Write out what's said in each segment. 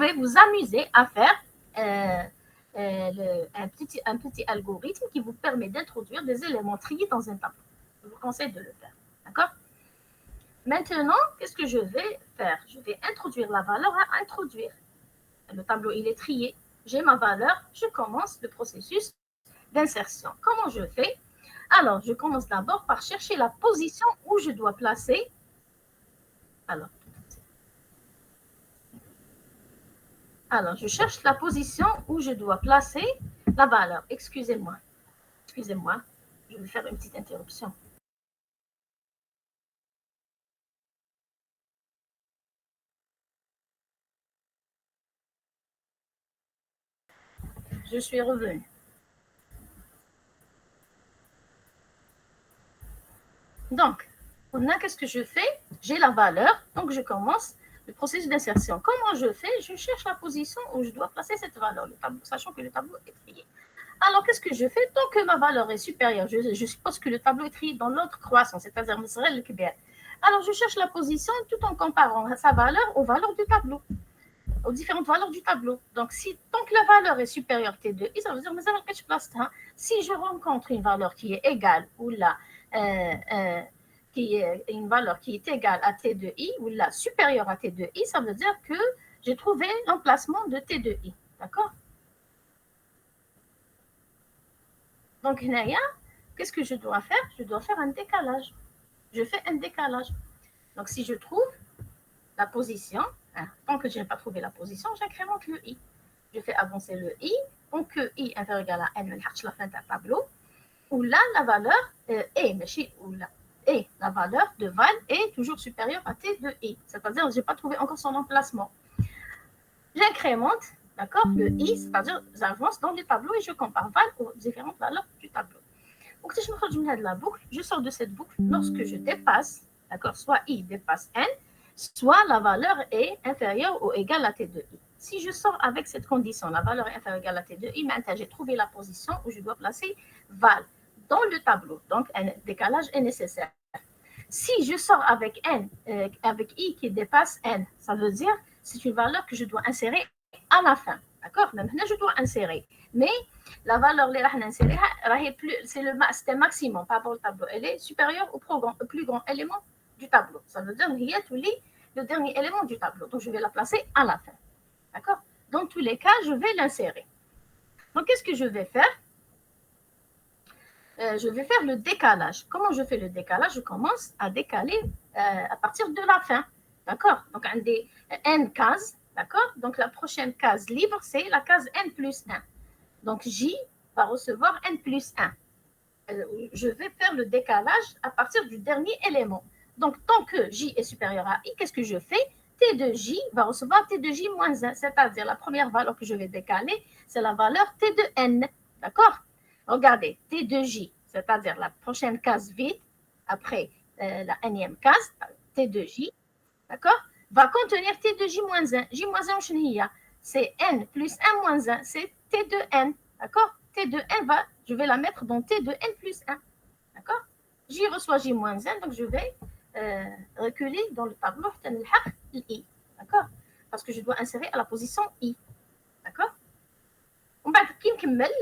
pourrez vous amuser à faire un petit algorithme qui vous permet d'introduire des éléments triés dans un tableau. Je vous conseille de le faire. D'accord? Maintenant, qu'est-ce que je vais faire? Je vais introduire la valeur à introduire. Le tableau, il est trié. J'ai ma valeur. Je commence le processus d'insertion. Comment je fais? Alors, je commence d'abord par chercher la position où je dois placer. Alors, je cherche la position où je dois placer la valeur. Excusez-moi, je vais faire une petite interruption. Je suis revenue. Donc, qu'est-ce que je fais? J'ai la valeur, donc je commence le processus d'insertion. Comment je fais? Je cherche la position où je dois placer cette valeur, sachant que le tableau est trié. Alors, qu'est-ce que je fais? Tant que ma valeur est supérieure, je suppose que le tableau est trié dans l'autre croissance, c'est-à-dire le Kibir. Alors, je cherche la position tout en comparant sa valeur aux valeurs du tableau, aux différentes valeurs du tableau. Donc, tant que la valeur est supérieure à T2i, ça veut dire que je place. Si je rencontre une valeur qui est égale ou là, qui est une valeur qui est égale à T2i ou là supérieure à T2i, ça veut dire que j'ai trouvé l'emplacement de T2i. D'accord? Donc, qu'est-ce que je dois faire? Je dois faire un décalage. Je fais un décalage. Donc, si je trouve la position, tant que je n'ai pas trouvé la position, j'incrémente le i. Je fais avancer le i. Donc, i inférieur égal à n, la fin d'un tableau, où là, la valeur la valeur de val est toujours supérieure à t de i. C'est-à-dire que je n'ai pas trouvé encore son emplacement. J'incrémente, d'accord, le i, c'est-à-dire j'avance dans le tableau et je compare val aux différentes valeurs du tableau. Donc, si je me retrouve de la boucle, je sors de cette boucle lorsque je dépasse, d'accord, soit i dépasse n, soit la valeur est inférieure ou égale à t de i. Si je sors avec cette condition, la valeur est inférieure ou égale à t de i, maintenant j'ai trouvé la position où je dois placer val dans le tableau. Donc, un décalage est nécessaire. Si je sors avec n, avec i qui dépasse n, ça veut dire que c'est une valeur que je dois insérer à la fin. D'accord? Maintenant, je dois insérer. Mais la valeur que je vais insérer, c'est le maximum par rapport au tableau. Elle est supérieure au plus grand élément du tableau. Ça veut dire qu'il y a le dernier élément du tableau. Donc, je vais la placer à la fin. D'accord? Dans tous les cas, je vais l'insérer. Donc, qu'est-ce que je vais faire? Je vais faire le décalage. Comment je fais le décalage? Je commence à décaler à partir de la fin. D'accord? Donc, un des n cases. D'accord? Donc, la prochaine case libre, c'est la case n plus 1. Donc, J va recevoir n plus 1. Je vais faire le décalage à partir du dernier élément. Donc, tant que J est supérieur à I, qu'est-ce que je fais? T de J va recevoir T de J moins 1, c'est-à-dire la première valeur que je vais décaler, c'est la valeur T de N. D'accord? Regardez, T de J, c'est-à-dire la prochaine case vide, après la énième case, T de J, d'accord, va contenir T de J moins 1. J moins 1, c'est N plus 1 moins 1, c'est T de N. D'accord? T de N, je vais la mettre dans T de N plus 1. D'accord? J reçoit J moins 1, donc je vais reculer dans le tableau I. D'accord? Parce que je dois insérer à la position I. D'accord?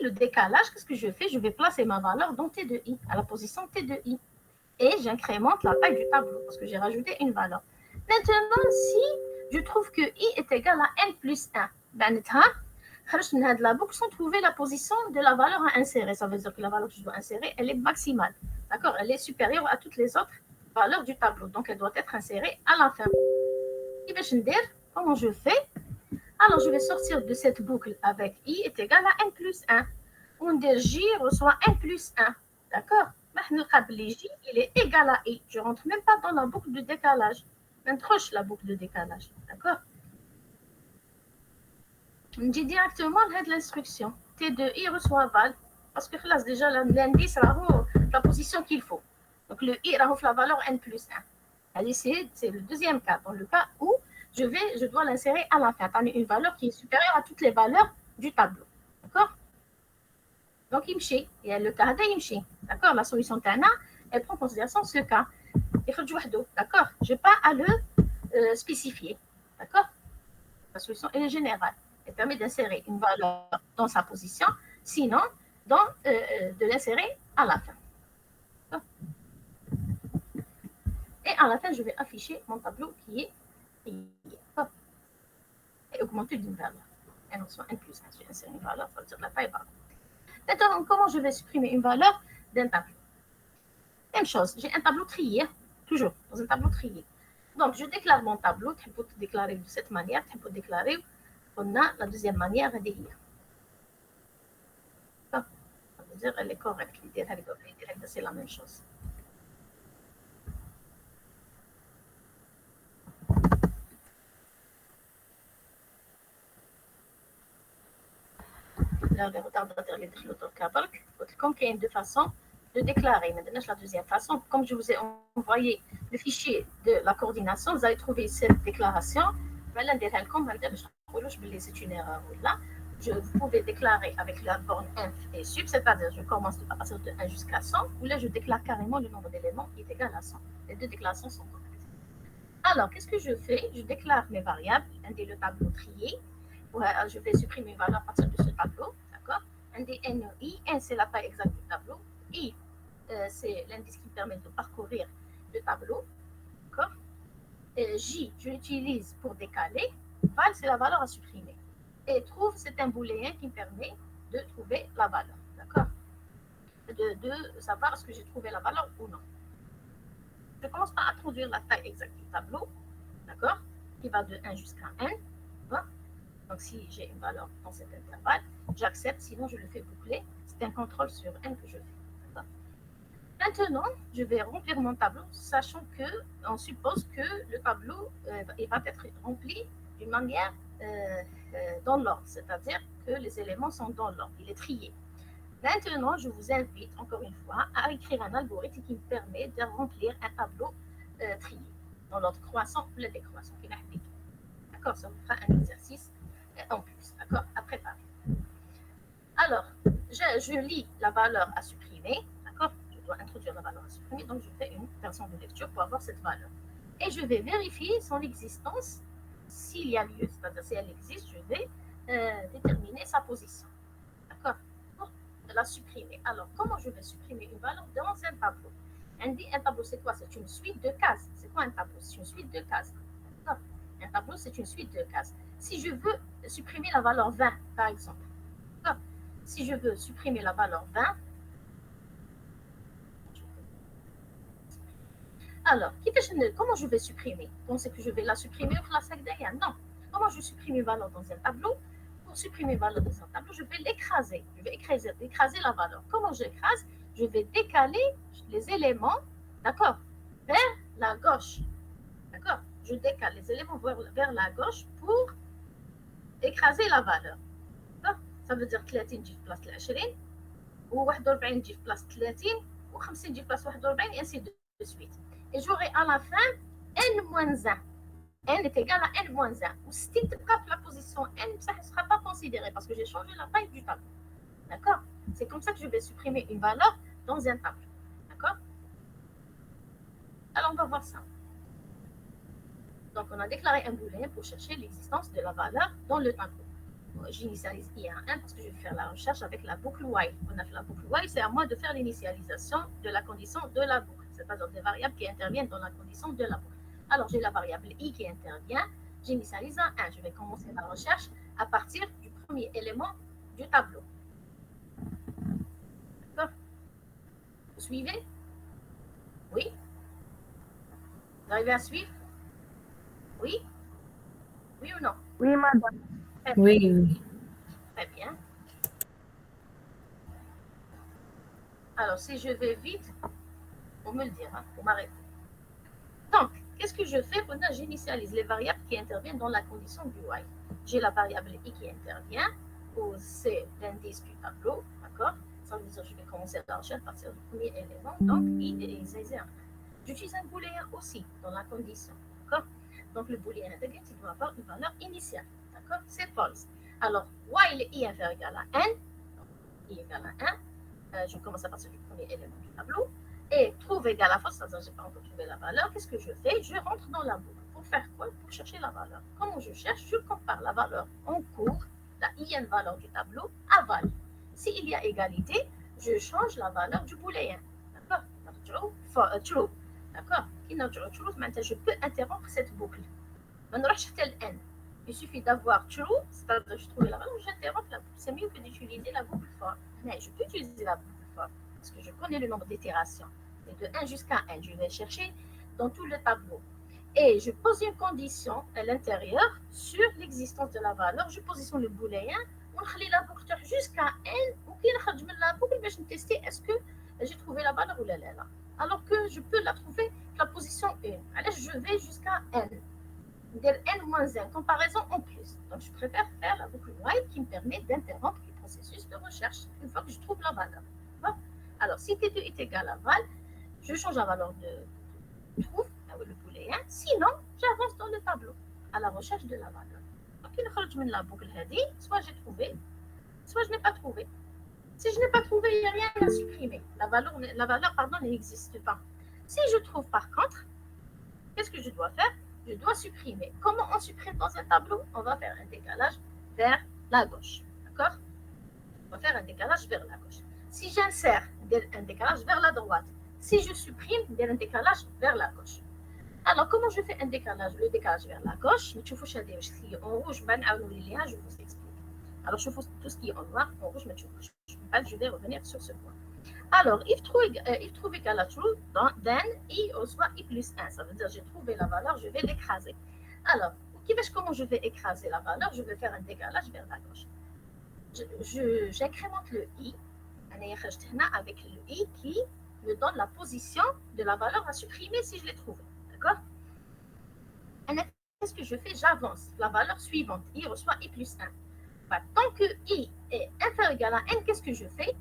Le décalage, qu'est-ce que je fais? Je vais placer ma valeur dans T de I, à la position T de I. Et j'incrémente la taille du tableau, parce que j'ai rajouté une valeur. Maintenant, si je trouve que I est égal à N plus 1, de la boucle sans trouver la position de la valeur à insérer. Ça veut dire que la valeur que je dois insérer, elle est maximale. D'accord? Elle est supérieure à toutes les autres valeurs du tableau. Donc, elle doit être insérée à la fin. Comment je fais? Alors, je vais sortir de cette boucle avec I est égal à N plus 1. On dit J reçoit N plus 1. D'accord? J, il est égal à I. Je ne rentre même pas dans la boucle de décalage. J'introche la boucle de décalage. D'accord? On dit directement l'instruction. T de I reçoit val. Parce que là, déjà, l'indice, la position qu'il faut. Donc, le I a la valeur N plus 1. Allez, c'est le deuxième cas. Dans le cas où je dois l'insérer à la fin. Une valeur qui est supérieure à toutes les valeurs du tableau. D'accord? Donc, il y a le cas d'Imchi. D'accord? La solution Tana, elle prend en considération ce cas. Il faut du D'accord? Je n'ai pas à le spécifier. D'accord? La solution, elle est générale. Elle permet d'insérer une valeur dans sa position, sinon de l'insérer à la fin. Et à la fin, je vais afficher mon tableau qui est et augmenter d'une valeur. Et non, soit 1 plus 1, je vais insérer une valeur, ça veut dire la taille valeur. Maintenant, comment je vais supprimer une valeur d'un tableau? Même chose, j'ai un tableau trié, toujours dans un tableau trié. Donc, je déclare mon tableau, tu peux déclarer de cette manière, tu peux déclarer, on a la deuxième manière à décrire. Ça veut dire elle est correcte, c'est la même chose. Là, les retardataires, les déclarent, comme qu'il y a deux façons de déclarer. Maintenant, la deuxième façon, comme je vous ai envoyé le fichier de la coordination, vous allez trouver cette déclaration. C'est une erreur là. Vous pouvez déclarer avec la borne inf et sub, c'est-à-dire je commence à partir de 1 jusqu'à 100, ou là je déclare carrément le nombre d'éléments qui est égal à 100. Les deux déclarations sont correctes. Alors, qu'est-ce que je fais? Je déclare mes variables, le tableau trié. Je vais supprimer une valeur à partir de ce tableau. Un des NI, N c'est la taille exacte du tableau, I c'est l'indice qui permet de parcourir le tableau, d'accord? J, je l'utilise pour décaler, val c'est la valeur à supprimer, et trouve c'est un booléen qui me permet de trouver la valeur, d'accord? De savoir est-ce que j'ai trouvé la valeur ou non. Je commence par introduire la taille exacte du tableau, d'accord? Qui va de 1 jusqu'à N, d'accord? Donc, si j'ai une valeur dans cet intervalle, j'accepte, sinon je le fais boucler. C'est un contrôle sur N que je fais. Maintenant, je vais remplir mon tableau, sachant qu'on suppose que le tableau il va être rempli d'une manière dans l'ordre, c'est-à-dire que les éléments sont dans l'ordre, il est trié. Maintenant, je vous invite encore une fois à écrire un algorithme qui me permet de remplir un tableau trié dans l'ordre croissant ou la décroissant. D'accord, ça vous fera un exercice en plus, d'accord, à préparer. Alors, je lis la valeur à supprimer, d'accord, je dois introduire la valeur à supprimer, donc je fais une version de lecture pour avoir cette valeur. Et je vais vérifier son existence, s'il y a lieu, c'est-à-dire si elle existe, je vais déterminer sa position, d'accord, pour la supprimer. Alors, comment je vais supprimer une valeur dans un tableau? Un tableau, c'est quoi? C'est une suite de cases. C'est quoi un tableau? C'est une suite de cases. D'accord. Un tableau, c'est une suite de cases. Si je veux supprimer la valeur 20, par exemple, si je veux supprimer la valeur 20, alors, comment je vais supprimer? Pensez que je vais la supprimer ou la sac derrière? Non. Comment je supprime une valeur dans un tableau? Pour supprimer une valeur dans un tableau, je vais l'écraser. Je vais écraser la valeur. Comment j'écrase? Je vais décaler les éléments, d'accord, vers la gauche. D'accord? Je décale les éléments vers la gauche pour écraser la valeur. Ça veut dire 30 تجي في بلاصه 20 و41 تجي في بلاصه 30 و50 تجي في بلاصه 41 et ainsi de suite. Et j'aurai à la fin n-1. N est égal à n-1. Ou si tu tapes la position n, ça ne sera pas considéré parce que j'ai changé la taille du tableau. D'accord? C'est comme ça que je vais supprimer une valeur dans un tableau. D'accord? Alors, on va voir ça. Donc, on a déclaré un booléen pour chercher l'existence de la valeur dans le tableau. J'initialise I à 1 parce que je vais faire la recherche avec la boucle while. On a fait la boucle while, c'est à moi de faire l'initialisation de la condition de la boucle, c'est-à-dire des variables qui interviennent dans la condition de la boucle. Alors, j'ai la variable I qui intervient, j'initialise à 1. Je vais commencer la recherche à partir du premier élément du tableau. D'accord? Vous suivez? Oui? Vous arrivez à suivre? Oui? Oui ou non? Oui, madame. Oui, oui. Très bien. Alors, si je vais vite, vous me le dire, hein, vous m'arrêtez. Donc, qu'est-ce que je fais? Maintenant, j'initialise les variables qui interviennent dans la condition du while. J'ai la variable I qui intervient, où c'est l'indice du tableau, d'accord? Ça veut dire que je vais commencer la recherche à partir du premier élément, donc I et I. J'utilise un booléen aussi dans la condition, d'accord? Donc, le booléen intégré, il doit avoir une valeur initiale, d'accord? C'est false. Alors, while I inférieur égal à n, I égale à 1, je commence à partir du premier élément du tableau, et trouve égale à false, c'est-à-dire que je n'ai pas encore trouvé la valeur, qu'est-ce que je fais? Je rentre dans la boucle. Pour faire quoi? Pour chercher la valeur. Comment je cherche? Je compare la valeur en cours, la IN valeur du tableau, aval. S'il y a égalité, je change la valeur du booléen. D'accord? True. D'accord? Je peux interrompre cette boucle. N. Il suffit d'avoir true, c'est-à-dire je trouve la valeur, j'interromps la boucle. C'est mieux que d'utiliser la boucle for. Mais je peux utiliser la boucle for parce que je connais le nombre d'itérations. Et de 1 jusqu'à n, je vais chercher dans tout le tableau. Et je pose une condition à l'intérieur sur l'existence de la valeur. Je positionne le booléen. On fait la boucle jusqu'à n. Ou qu'il y a la boucle, je vais tester est-ce que j'ai trouvé la valeur ou la là. Alors que je peux la trouver la position 1. Alors je vais jusqu'à n. N-1, comparaison en plus. Donc, je préfère faire la boucle while qui me permet d'interrompre le processus de recherche une fois que je trouve la valeur. Bon. Alors, si T2 est égal à val, je change la valeur de trouve, le booléen. Sinon, j'avance dans le tableau à la recherche de la valeur. Donc, il faut la boucle soit j'ai trouvé, soit je n'ai pas trouvé. Si je n'ai pas trouvé, il n'y a rien à supprimer. La valeur n'existe pas. Si je trouve par contre, qu'est-ce que je dois faire? Je dois supprimer. Comment on supprime dans un tableau? On va faire un décalage vers la gauche. D'accord? On va faire un décalage vers la gauche. Si j'insère un décalage vers la droite, si je supprime un décalage vers la gauche. Alors, comment je fais un décalage? Le décalage vers la gauche, mais en rouge, je vous explique. Alors, je fais tout ce qui est en noir, en rouge, mais je vais revenir sur ce point. Alors, if trouve égal à true, then i reçoit i plus 1. Ça veut dire j'ai trouvé la valeur, je vais l'écraser. Alors, comment je vais écraser la valeur? Je vais faire un décalage vers la gauche. J'incrémente le i, avec le i qui me donne la position de la valeur à supprimer si je l'ai trouvée. D'accord? Qu'est-ce que je fais? J'avance. La valeur suivante, i reçoit i plus 1. Bah, tant que i est inférieur ou égal à n, qu'est-ce que je fais?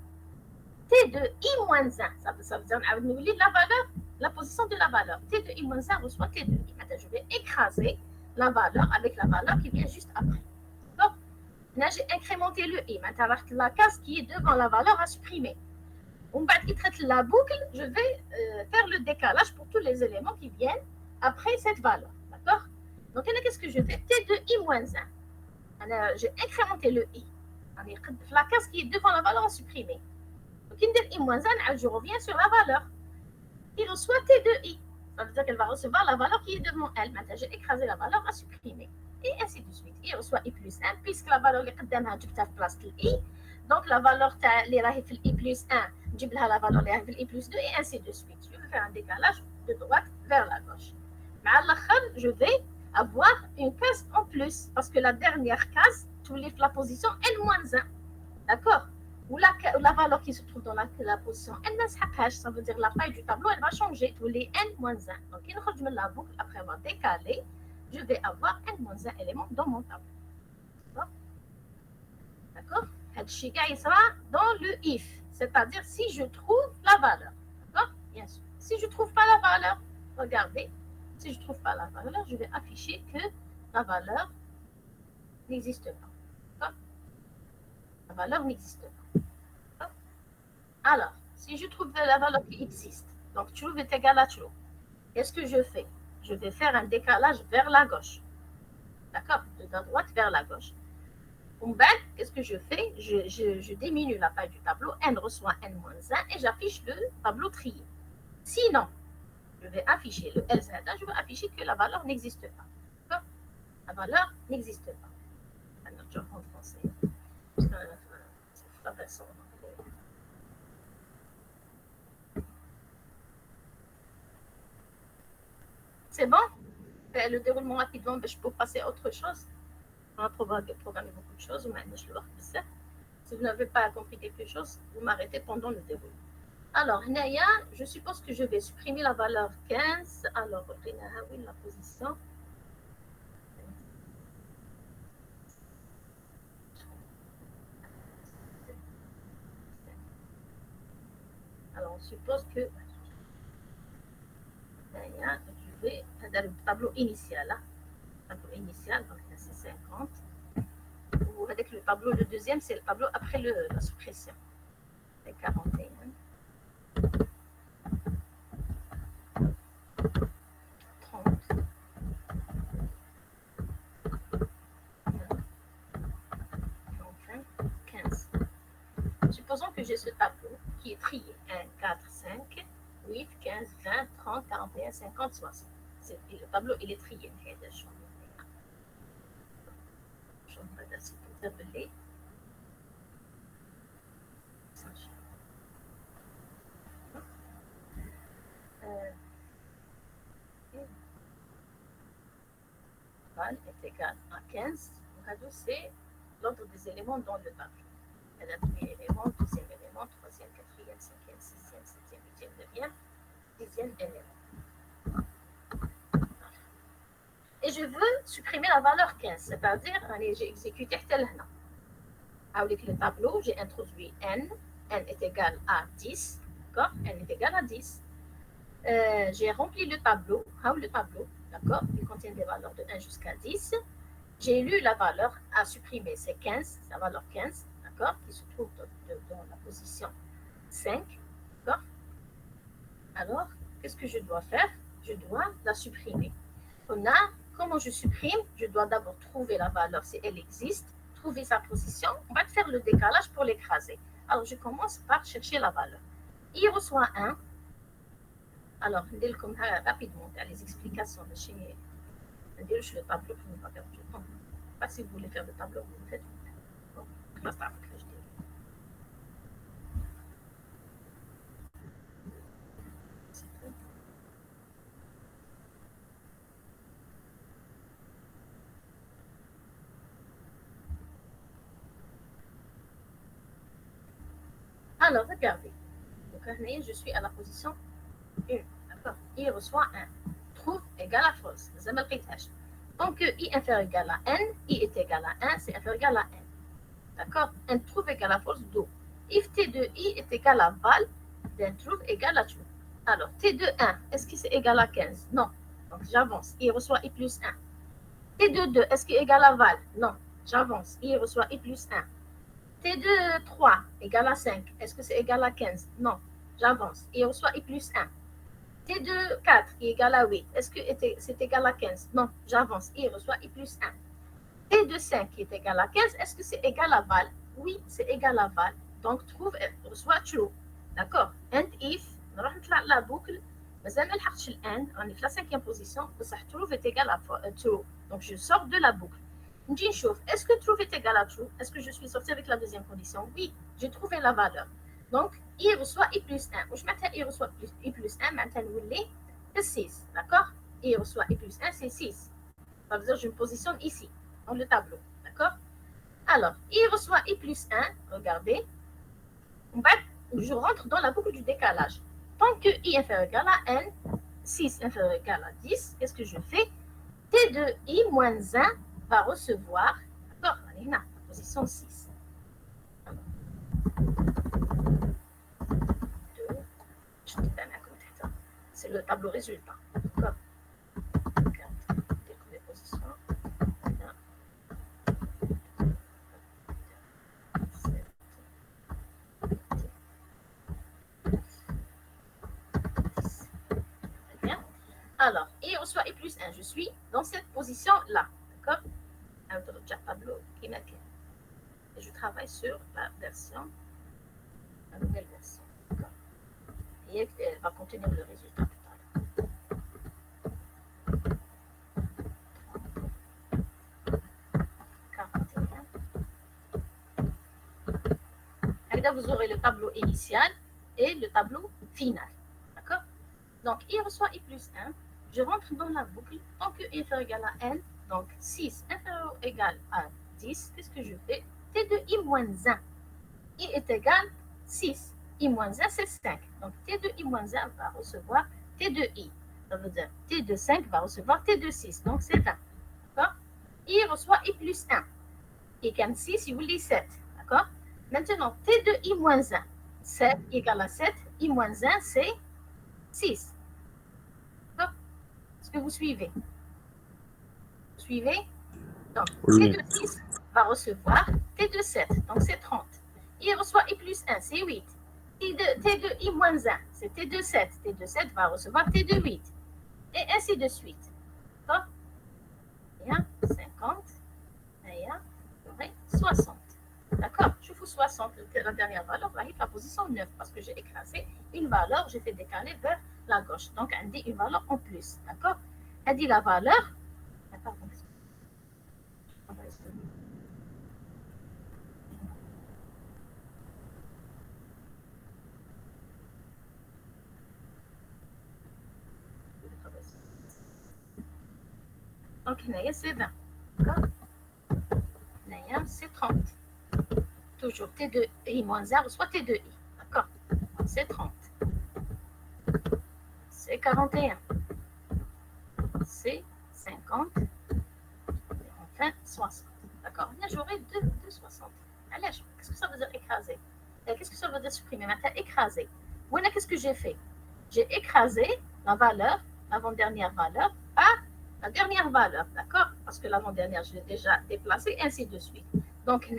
T de i moins 1, ça veut dire la valeur, la position de la valeur. T de i moins 1 reçoit T de i. Maintenant, je vais écraser la valeur avec la valeur qui vient juste après. Donc, là, j'ai incrémenté le i. Maintenant, la case qui est devant la valeur à supprimer. On va traiter la boucle, je vais faire le décalage pour tous les éléments qui viennent après cette valeur. D'accord? Donc, qu'est-ce que je fais? T de i moins 1. J'ai incrémenté le i. La case qui est devant la valeur à supprimer. Donc, je reviens sur la valeur. Il reçoit T de I. Ça veut dire qu'elle va recevoir la valeur qui est devant elle. Maintenant, j'ai écrasé la valeur à supprimer. Et ainsi de suite. Il reçoit I plus 1, puisque la valeur qui est en place de I. Donc, la valeur qui est I plus 1, je vais la valeur qui est I plus 2, et ainsi de suite. Je vais faire un décalage de droite vers la gauche. Mais à la fin, je vais avoir une case en plus, parce que la dernière case, tu lèves la position N-1. D'accord? Ou la valeur qui se trouve dans la position n, ça veut dire la taille du tableau, elle va changer tous les n-1. Donc, il faut que la boucle, après avoir décalé, je vais avoir n-1 éléments dans mon tableau. D'accord? Il sera dans le if, c'est-à-dire si je trouve la valeur. D'accord? Bien sûr. Si je ne trouve pas la valeur, regardez, si je ne trouve pas la valeur, je vais afficher que la valeur n'existe pas. D'accord? La valeur n'existe pas. Alors, si je trouve la valeur qui existe, donc true est égal à true, qu'est-ce que je fais? Je vais faire un décalage vers la gauche. D'accord? De la droite vers la gauche. Qu'est-ce que je fais? Je diminue la taille du tableau, n reçoit n-1 et j'affiche le tableau trié. Sinon, je vais afficher le LZ, je vais afficher que la valeur n'existe pas. D'accord? La valeur n'existe pas. Maintenant, je reprends en français. C'est pas façon. C'est bon? Le déroulement rapidement, je peux passer à autre chose. On a programmé beaucoup de choses, mais je le vois. Si vous n'avez pas compris quelque chose, vous m'arrêtez pendant le déroulement. Alors, je suppose que je vais supprimer la valeur 15. Alors, oui, la position. Alors, on suppose que je vais dans le tableau initial. Tableau initial, donc c'est 50. Vous voyez que le tableau, le deuxième, c'est le tableau après la suppression. C'est 41. 30. supposons que j'ai ce tableau qui est trié 1, 4, 5, 8, 15, 20, 30, 41, 50, 60. Et le tableau, il est trié. Est égal à 15. C'est l'ordre des éléments dans le tableau. Le premier élément, deuxième élément, troisième, quatrième, cinquième, sixième, septième, huitième, neuvième, dixième élément. Et je veux supprimer la valeur 15, c'est-à-dire, j'ai exécuté tel nom. Avec le tableau, j'ai introduit n. N est égal à 10. D'accord? N est égal à 10. J'ai rempli le tableau. D'accord? Il contient des valeurs de 1 jusqu'à 10. J'ai lu la valeur à supprimer, c'est 15, la valeur 15, d'accord, qui se trouve dans la position 5, d'accord. Alors, qu'est-ce que je dois faire? Je dois la supprimer. Comment je supprime? Je dois d'abord trouver la valeur si elle existe, trouver sa position. On va faire le décalage pour l'écraser. Alors, je commence par chercher la valeur. Il reçoit 1. Alors, comme rapidement, les explications de chez le tableau pour ne pas perdre du temps. Pas si vous voulez faire le tableau, vous le faites. Bon, alors, regardez. Donc, je suis à la position 1. D'accord. I reçoit 1. Trouve égal à false. Donc, I inférieur égal à N, I est égal à 1, c'est inférieur égal à N. D'accord? N trouve égal à false, do. If T de I est égal à val, then trouve égal à true. Alors, T de 1, est-ce que c'est égal à 15? Non. Donc, j'avance. I reçoit I plus 1. T de 2, est-ce qu'il est égal à val? Non. J'avance. I reçoit I plus 1. T de 3 égal à 5. Est-ce que c'est égal à 15? Non. J'avance. I reçoit I plus 1. T de 4 est égal à 8. Est-ce que c'est égal à 15? Non. J'avance. I reçoit I plus 1. T de 5 est égal à 15. Est-ce que c'est égal à val? Oui, c'est égal à val. Donc, trouve reçoit true. D'accord? And if, on va faire la boucle. Mais elle cherche le and, on est à la 5e position, ça trouve est égal à true. Donc, je sors de la boucle. Est-ce que true est égal à true? Est-ce que je suis sorti avec la deuxième condition? Oui, j'ai trouvé la valeur. Donc, I reçoit I plus 1. Ou je mets I reçoit I plus 1, maintenant, c'est 6. D'accord? I reçoit I plus 1, c'est 6. Ça veut dire que je me positionne ici, dans le tableau. D'accord? Alors, I reçoit I plus 1. Regardez. Je rentre dans la boucle du décalage. Tant que I inférieur égal à N, 6 inférieur égal à 10, qu'est-ce que je fais? T de I moins 1 va recevoir, d'accord, on est là, position 6. C'est le tableau résultat. D'accord. Les positions. Alors, I reçoit I plus 1. Je suis dans cette position-là. D'accord? Un autre tableau qui m'a fait. Et je travaille sur la version, la nouvelle version. D'accord? Et elle va contenir le résultat tout à l'heure. Et là, vous aurez le tableau initial et le tableau final. D'accord? Donc, I reçoit I plus 1. Je rentre dans la boucle. Tant que I est égal à N, donc 6 inférieur ou égal à 10, qu'est-ce que je fais? T de I moins 1. I est égal à 6. I moins 1, c'est 5. Donc, T de I moins 1 va recevoir T de I. Ça veut dire T de 5 va recevoir T de 6. Donc, c'est 20. D'accord? I reçoit I plus 1. I gagne 6, il vous dit 7. D'accord? Maintenant, T de I moins 1. 7 égale à 7. I moins 1, c'est 6. Est-ce que vous suivez? Vous suivez? Donc, Oui. T de 6 va recevoir T de 7. Donc, c'est 30. Il reçoit I plus 1, c'est 8. T de I moins 1, c'est T de 7. T de 7 va recevoir T de 8. Et ainsi de suite. D'accord? Il y a 50. Il y a 60. D'accord? Je vous 60, la dernière valeur, là, la position 9, parce que j'ai écrasé une valeur, j'ai fait décaler vers la gauche. Donc, on dit une valeur en plus. D'accord? Elle dit la valeur. Attends, on va essayer. Donc, c'est 20. D'accord? C'est 30. Toujours T2I moins 1 soit T2I. D'accord? C'est 30. C'est 41. C'est 50. Et enfin, 60. D'accord? Là, j'aurai 2,60. Allez, qu'est-ce que ça veut dire écraser? Qu'est-ce que ça veut dire supprimer? Maintenant, écraser. Voilà, qu'est-ce que j'ai fait? J'ai écrasé la valeur, l'avant-dernière valeur, à la dernière valeur, d'accord? Parce que l'avant-dernière, je l'ai déjà déplacée, ainsi de suite. Donc, c'est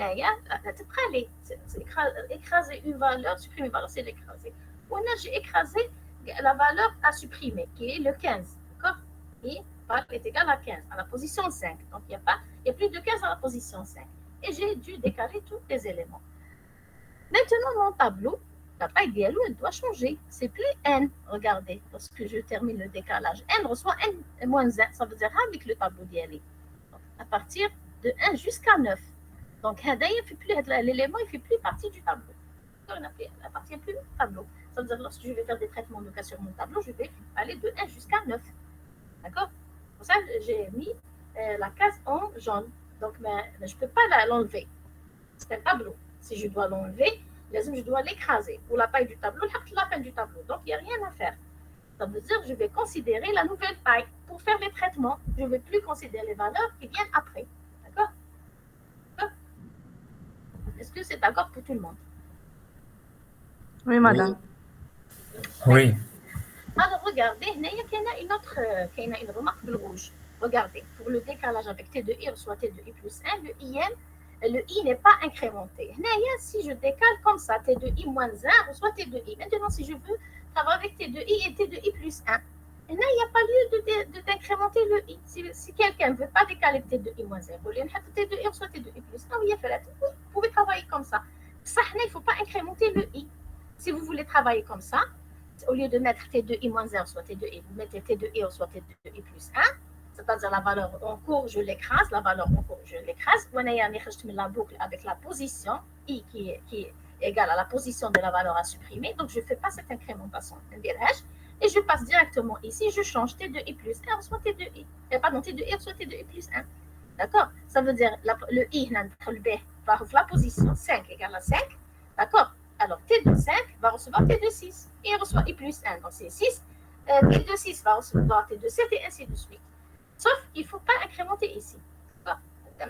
écraser une valeur, supprimer une valeur, c'est l'écraser. Voilà, j'ai écrasé la valeur à supprimer, qui est le 15, d'accord? Et est égal à 15, à la position 5. Donc, il n'y a plus de 15 à la position 5. Et j'ai dû décaler tous les éléments. Maintenant, mon tableau, la taille d'ILO, elle doit changer. C'est plus N. Regardez, lorsque je termine le décalage, N reçoit N moins 1. Ça veut dire avec le tableau d'ILO. À partir de 1 jusqu'à 9. Donc, l'élément ne fait plus partie du tableau. Il n'appartient plus au tableau. Ça veut dire que lorsque je vais faire des traitements de cas sur mon tableau, je vais aller de 1 jusqu'à 9. D'accord? Pour ça, j'ai mis la case en jaune. Donc, mais je ne peux pas l'enlever. C'est un tableau. Si je dois l'enlever, je dois l'écraser. Pour la taille du tableau, la fin du tableau. Donc, il n'y a rien à faire. Ça veut dire que je vais considérer la nouvelle taille pour faire les traitements. Je ne vais plus considérer les valeurs qui viennent après. D'accord? Est-ce que c'est d'accord pour tout le monde? Oui, madame. Oui. Alors, regardez, il y a une remarque de rouge. Regardez, pour le décalage avec T de I reçoit T de I plus 1, le I n'est pas incrémenté. Si je décale comme ça, T de I moins 1 reçoit T de I. Maintenant, si je veux travailler avec T de I et T de I plus 1, il n'y a pas lieu d'incrémenter le I. Si quelqu'un ne veut pas décaler T de I moins 1, T de I reçoit T de I plus 1, vous pouvez travailler comme ça. Ça, il ne faut pas incrémenter le I. Si vous voulez travailler comme ça, au lieu de mettre T de I moins 1 soit T de I, vous mettez T de I soit T de I plus 1, c'est-à-dire la valeur en cours, je l'écrase, la valeur en cours, je l'écrase. On a la boucle avec la position I qui est égale à la position de la valeur à supprimer, donc je ne fais pas cette incrémentation. Et je passe directement ici, je change T de I plus 1 soit T de I. Pardon, T de I soit T de I plus 1. D'accord? Ça veut dire le I, la position 5 égale à 5. D'accord? Alors, T de 5 va recevoir T de 6. Et il reçoit I plus 1, donc c'est 6. T de 6 va recevoir T de 7 et ainsi de suite. Sauf qu'il ne faut pas incrémenter ici. D'accord? De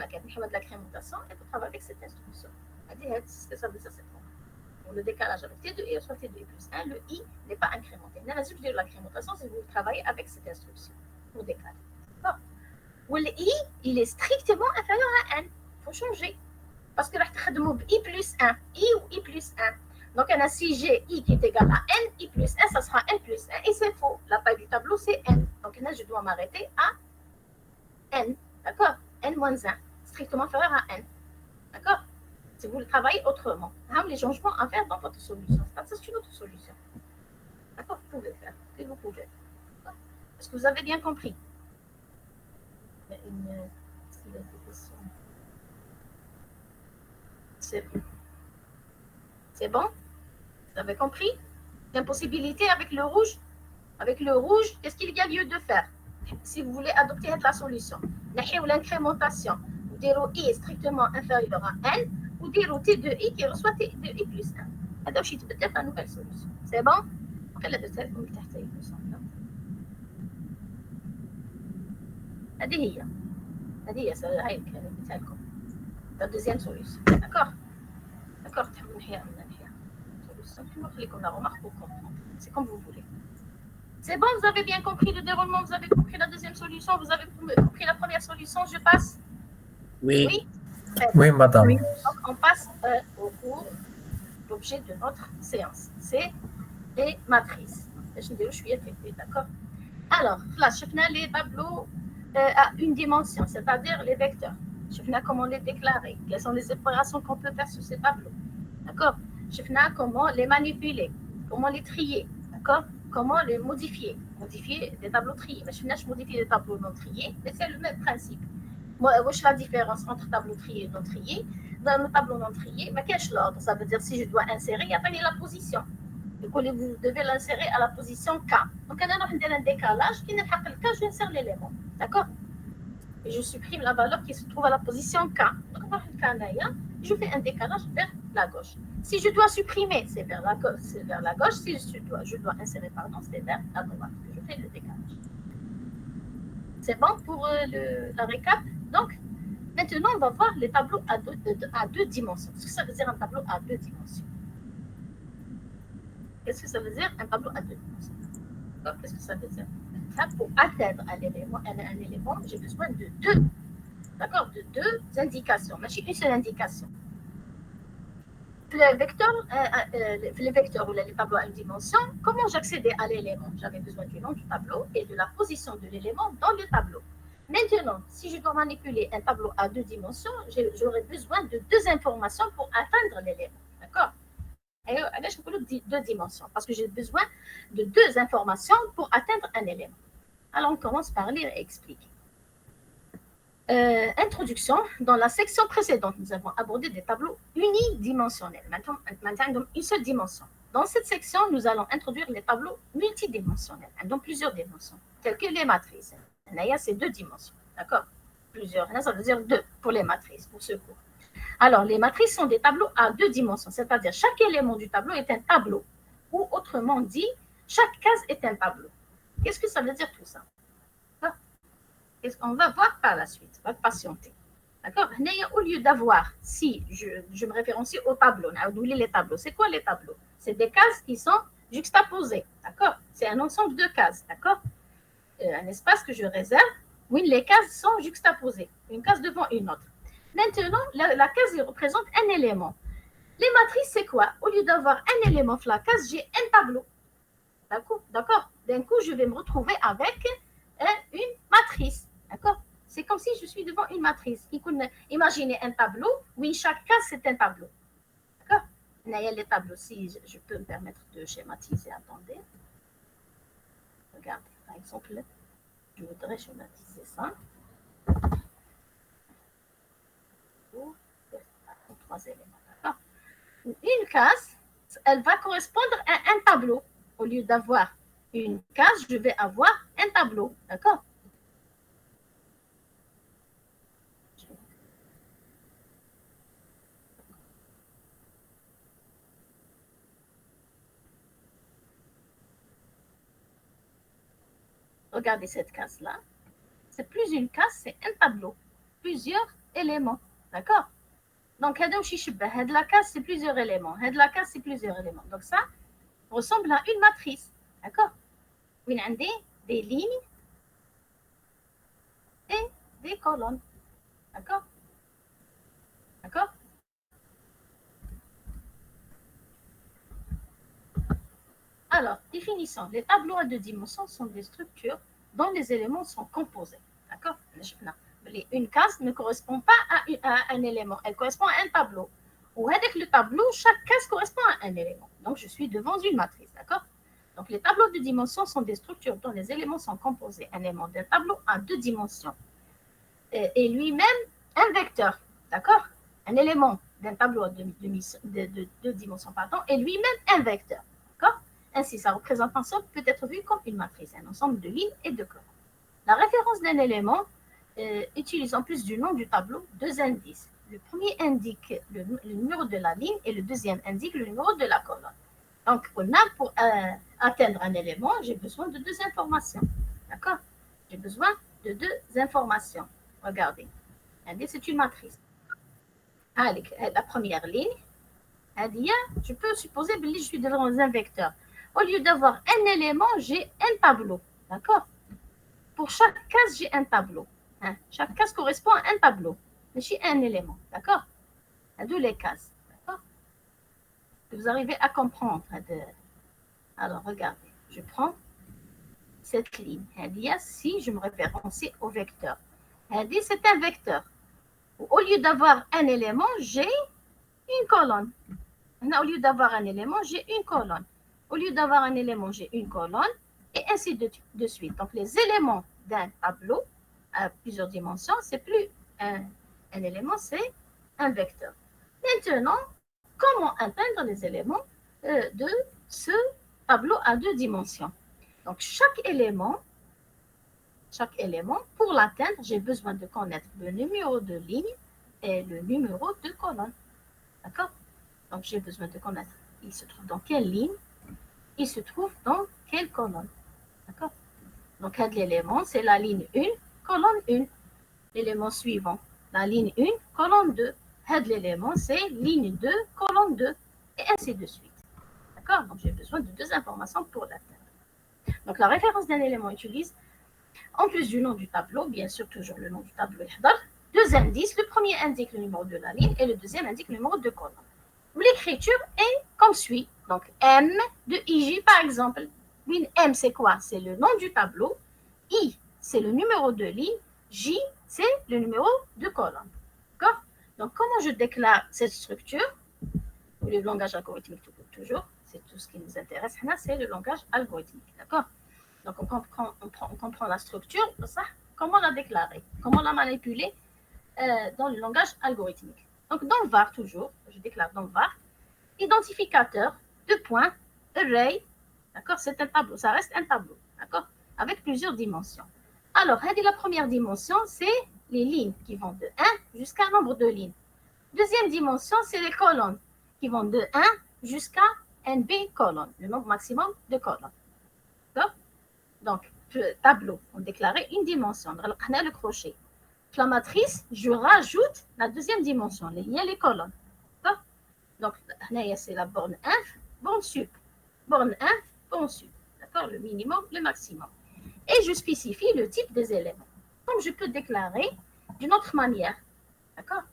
l'incrémentation, et vous travaillez avec cette instruction. Ce que ça veut dire, c'est pour le décalage avec T de I soit T de I plus 1, le I n'est pas incrémenté. Si je dis l'incrémentation, c'est que vous travaillez avec cette instruction pour décaler. D'accord? Où le I, il est strictement inférieur à N. Il faut changer. Parce que là, I plus 1, I ou I plus 1. Donc, si j'ai I qui est égal à N, I plus 1, ça sera N plus 1. Et c'est faux. La taille du tableau, c'est N. Donc, là, je dois m'arrêter à N. D'accord? N moins 1. Strictement inférieur à N. D'accord? Si vous le travaillez autrement. Les changements à faire dans votre solution. C'est une autre solution. D'accord? Vous pouvez le faire. Et vous pouvez. Est-ce que vous avez bien compris? C'est bon? Vous avez compris? L'impossibilité avec le rouge? Avec le rouge, qu'est-ce qu'il y a lieu de faire? Si vous voulez adopter la solution, l'incrémentation, vous dire I est strictement inférieur à N, ou dire T de I qui reçoit T de I plus 1. هذا واش يتبدل la nouvelle solution. C'est bon? قلة درتها لكم تحت هذه هي هاي قلتها لكم. La deuxième solution. D'accord? D'accord, la remarque pour comprendre. C'est comme vous voulez. C'est bon, vous avez bien compris le déroulement, vous avez compris la deuxième solution, vous avez compris la première solution, je passe? Oui. Oui, oui madame. Oui. Donc, on passe au cours, l'objet de notre séance. C'est les matrices. Je suis effectuée, d'accord? Alors, là, je fais les tableaux à une dimension, c'est-à-dire les vecteurs. Je fais comment les déclarer. Quelles sont les opérations qu'on peut faire sur ces tableaux? D'accord? Je vais comment les manipuler, comment les trier, d'accord? Comment les modifier. Modifier des tableaux triés. Mais je vais modifier des tableaux non triés, mais c'est le même principe. Moi, je fais la différence entre tableau trié et non trié. Dans le tableau non trié, mais qu'est-ce l'ordre? Ça veut dire si je dois insérer, il y a pas la position. Du coup, vous devez l'insérer à la position K. Donc, on a un décalage qui n'est pas le cas, j'insère l'élément. D'accord? Et je supprime la valeur qui se trouve à la position K. Donc, je fais un décalage vers la gauche. Si je dois supprimer, c'est vers la gauche. C'est vers la gauche. Si je dois insérer, pardon, c'est vers la droite. Je fais le décalage. C'est bon pour la récap? Donc, maintenant, on va voir les tableaux à deux dimensions. Qu'est-ce que ça veut dire un tableau à deux dimensions? Qu'est-ce que ça veut dire un tableau à deux dimensions? Qu'est-ce que ça veut dire? Là, pour atteindre un élément, j'ai besoin de deux. D'accord? De deux indications. Mais j'ai une seule indication. Les vecteurs ou les tableaux à une dimension, comment j'accédais à l'élément? J'avais besoin du nom du tableau et de la position de l'élément dans le tableau. Maintenant, si je dois manipuler un tableau à deux dimensions, j'aurai besoin de deux informations pour atteindre l'élément. D'accord? Et là, je peux deux dimensions parce que j'ai besoin de deux informations pour atteindre un élément. Alors, on commence par lire et expliquer. Introduction. Dans la section précédente, nous avons abordé des tableaux unidimensionnels. Maintenant, une seule dimension. Dans cette section, nous allons introduire les tableaux multidimensionnels, donc plusieurs dimensions, telles que les matrices. Il y a ces deux dimensions, d'accord? Plusieurs, ça veut dire deux pour les matrices, pour ce cours. Alors, les matrices sont des tableaux à deux dimensions, c'est-à-dire chaque élément du tableau est un tableau, ou autrement dit, chaque case est un tableau. Qu'est-ce que ça veut dire tout ça? On va voir par la suite, on va patienter. D'accord? Au lieu d'avoir, si je me référencie au tableau, les tableaux, c'est quoi les tableaux? C'est des cases qui sont juxtaposées, d'accord? C'est un ensemble de cases, d'accord? Un espace que je réserve, où les cases sont juxtaposées, une case devant une autre. Maintenant, la case représente un élément. Les matrices, c'est quoi? Au lieu d'avoir un élément sur la case, j'ai un tableau. D'accord? D'un coup, je vais me retrouver avec une matrice. D'accord? C'est comme si je suis devant une matrice. Imaginez un tableau où chaque case, c'est un tableau. D'accord? Il y a les tableaux. Si je peux me permettre de schématiser, attendez. Regardez, par exemple, je voudrais schématiser ça. Trois éléments. D'accord? Une case, elle va correspondre à un tableau. Au lieu d'avoir une case, je vais avoir un tableau. D'accord? Regardez cette case-là. C'est plus une case, c'est un tableau. Plusieurs éléments. D'accord? Donc, la case, c'est plusieurs éléments. La case, c'est plusieurs éléments. Donc, ça ressemble à une matrice. D'accord? Il y a des lignes et des colonnes. D'accord? D'accord? Alors, définissons. Les tableaux à deux dimensions sont des structures dont les éléments sont composés. D'accord? Une case ne correspond pas à un élément. Elle correspond à un tableau. Ou avec le tableau, chaque case correspond à un élément. Donc, je suis devant une matrice. D'accord? Donc, les tableaux de dimensions sont des structures dont les éléments sont composés. Un élément d'un tableau à deux dimensions. Et lui-même, un vecteur. D'accord? Un élément d'un tableau de deux dimensions, pardon, et lui-même un vecteur. D'accord? Ainsi, sa représentation peut être vue comme une matrice, un ensemble de lignes et de colonnes. La référence d'un élément utilise en plus du nom du tableau deux indices. Le premier indique le numéro de la ligne et le deuxième indique le numéro de la colonne. Donc, pour atteindre un élément, j'ai besoin de deux informations. D'accord? J'ai besoin de deux informations. Regardez. C'est une matrice. La première ligne, je peux supposer que je suis devant un vecteur. Au lieu d'avoir un élément, j'ai un tableau. D'accord? Pour chaque case, j'ai un tableau. Chaque case correspond à un tableau. Mais j'ai un élément. D'accord? D'où les cases. D'accord? Vous arrivez à comprendre. Alors, regardez. Je prends cette ligne. Si je me référencie au vecteur. C'est un vecteur. Au lieu d'avoir un élément, j'ai une colonne. Maintenant, au lieu d'avoir un élément, j'ai une colonne. Au lieu d'avoir un élément, j'ai une colonne, et ainsi de suite. Donc, les éléments d'un tableau à plusieurs dimensions, c'est plus un élément, c'est un vecteur. Maintenant, comment atteindre les éléments de ce tableau à 2 dimensions? Donc, chaque élément, pour l'atteindre, j'ai besoin de connaître le numéro de ligne et le numéro de colonne. D'accord? Donc, j'ai besoin de connaître, il se trouve dans quelle ligne, il se trouve dans quelle colonne. D'accord? Donc, l'élément, c'est la ligne 1, colonne 1. L'élément suivant, la ligne 1, colonne 2. L'élément, c'est ligne 2, colonne 2, et ainsi de suite. D'accord? Donc, j'ai besoin de 2 informations pour l'atteindre. Donc, la référence d'un élément utilise, en plus du nom du tableau, bien sûr, toujours le nom du tableau, 2 indices. Le premier indique le numéro de la ligne et le deuxième indique le numéro de colonne. L'écriture est comme suit. Donc, M de IJ, par exemple. M, c'est quoi? C'est le nom du tableau. I, c'est le numéro de ligne. J, c'est le numéro de colonne. D'accord? Donc, comment je déclare cette structure? Le langage algorithmique, toujours, c'est tout ce qui nous intéresse. C'est le langage algorithmique. D'accord? Donc, on comprend la structure, ça, comment la déclarer, comment la manipuler dans le langage algorithmique. Donc, dans var, toujours, je déclare dans var, identificateur, 2 points, array, d'accord, c'est un tableau, ça reste un tableau, d'accord, avec plusieurs dimensions. Alors, la première dimension, c'est les lignes qui vont de 1 jusqu'à un nombre de lignes. Deuxième dimension, c'est les colonnes qui vont de 1 jusqu'à NB colonne, le nombre maximum de colonnes. D'accord? Donc, tableau, on déclarait une dimension, on a le crochet. La matrice, je rajoute la deuxième dimension, les liens, les colonnes. D'accord? Donc, c'est la borne inf, borne sup. Borne inf, borne sup. D'accord? Le minimum, le maximum. Et je spécifie le type des éléments. Comme je peux déclarer d'une autre manière. D'accord?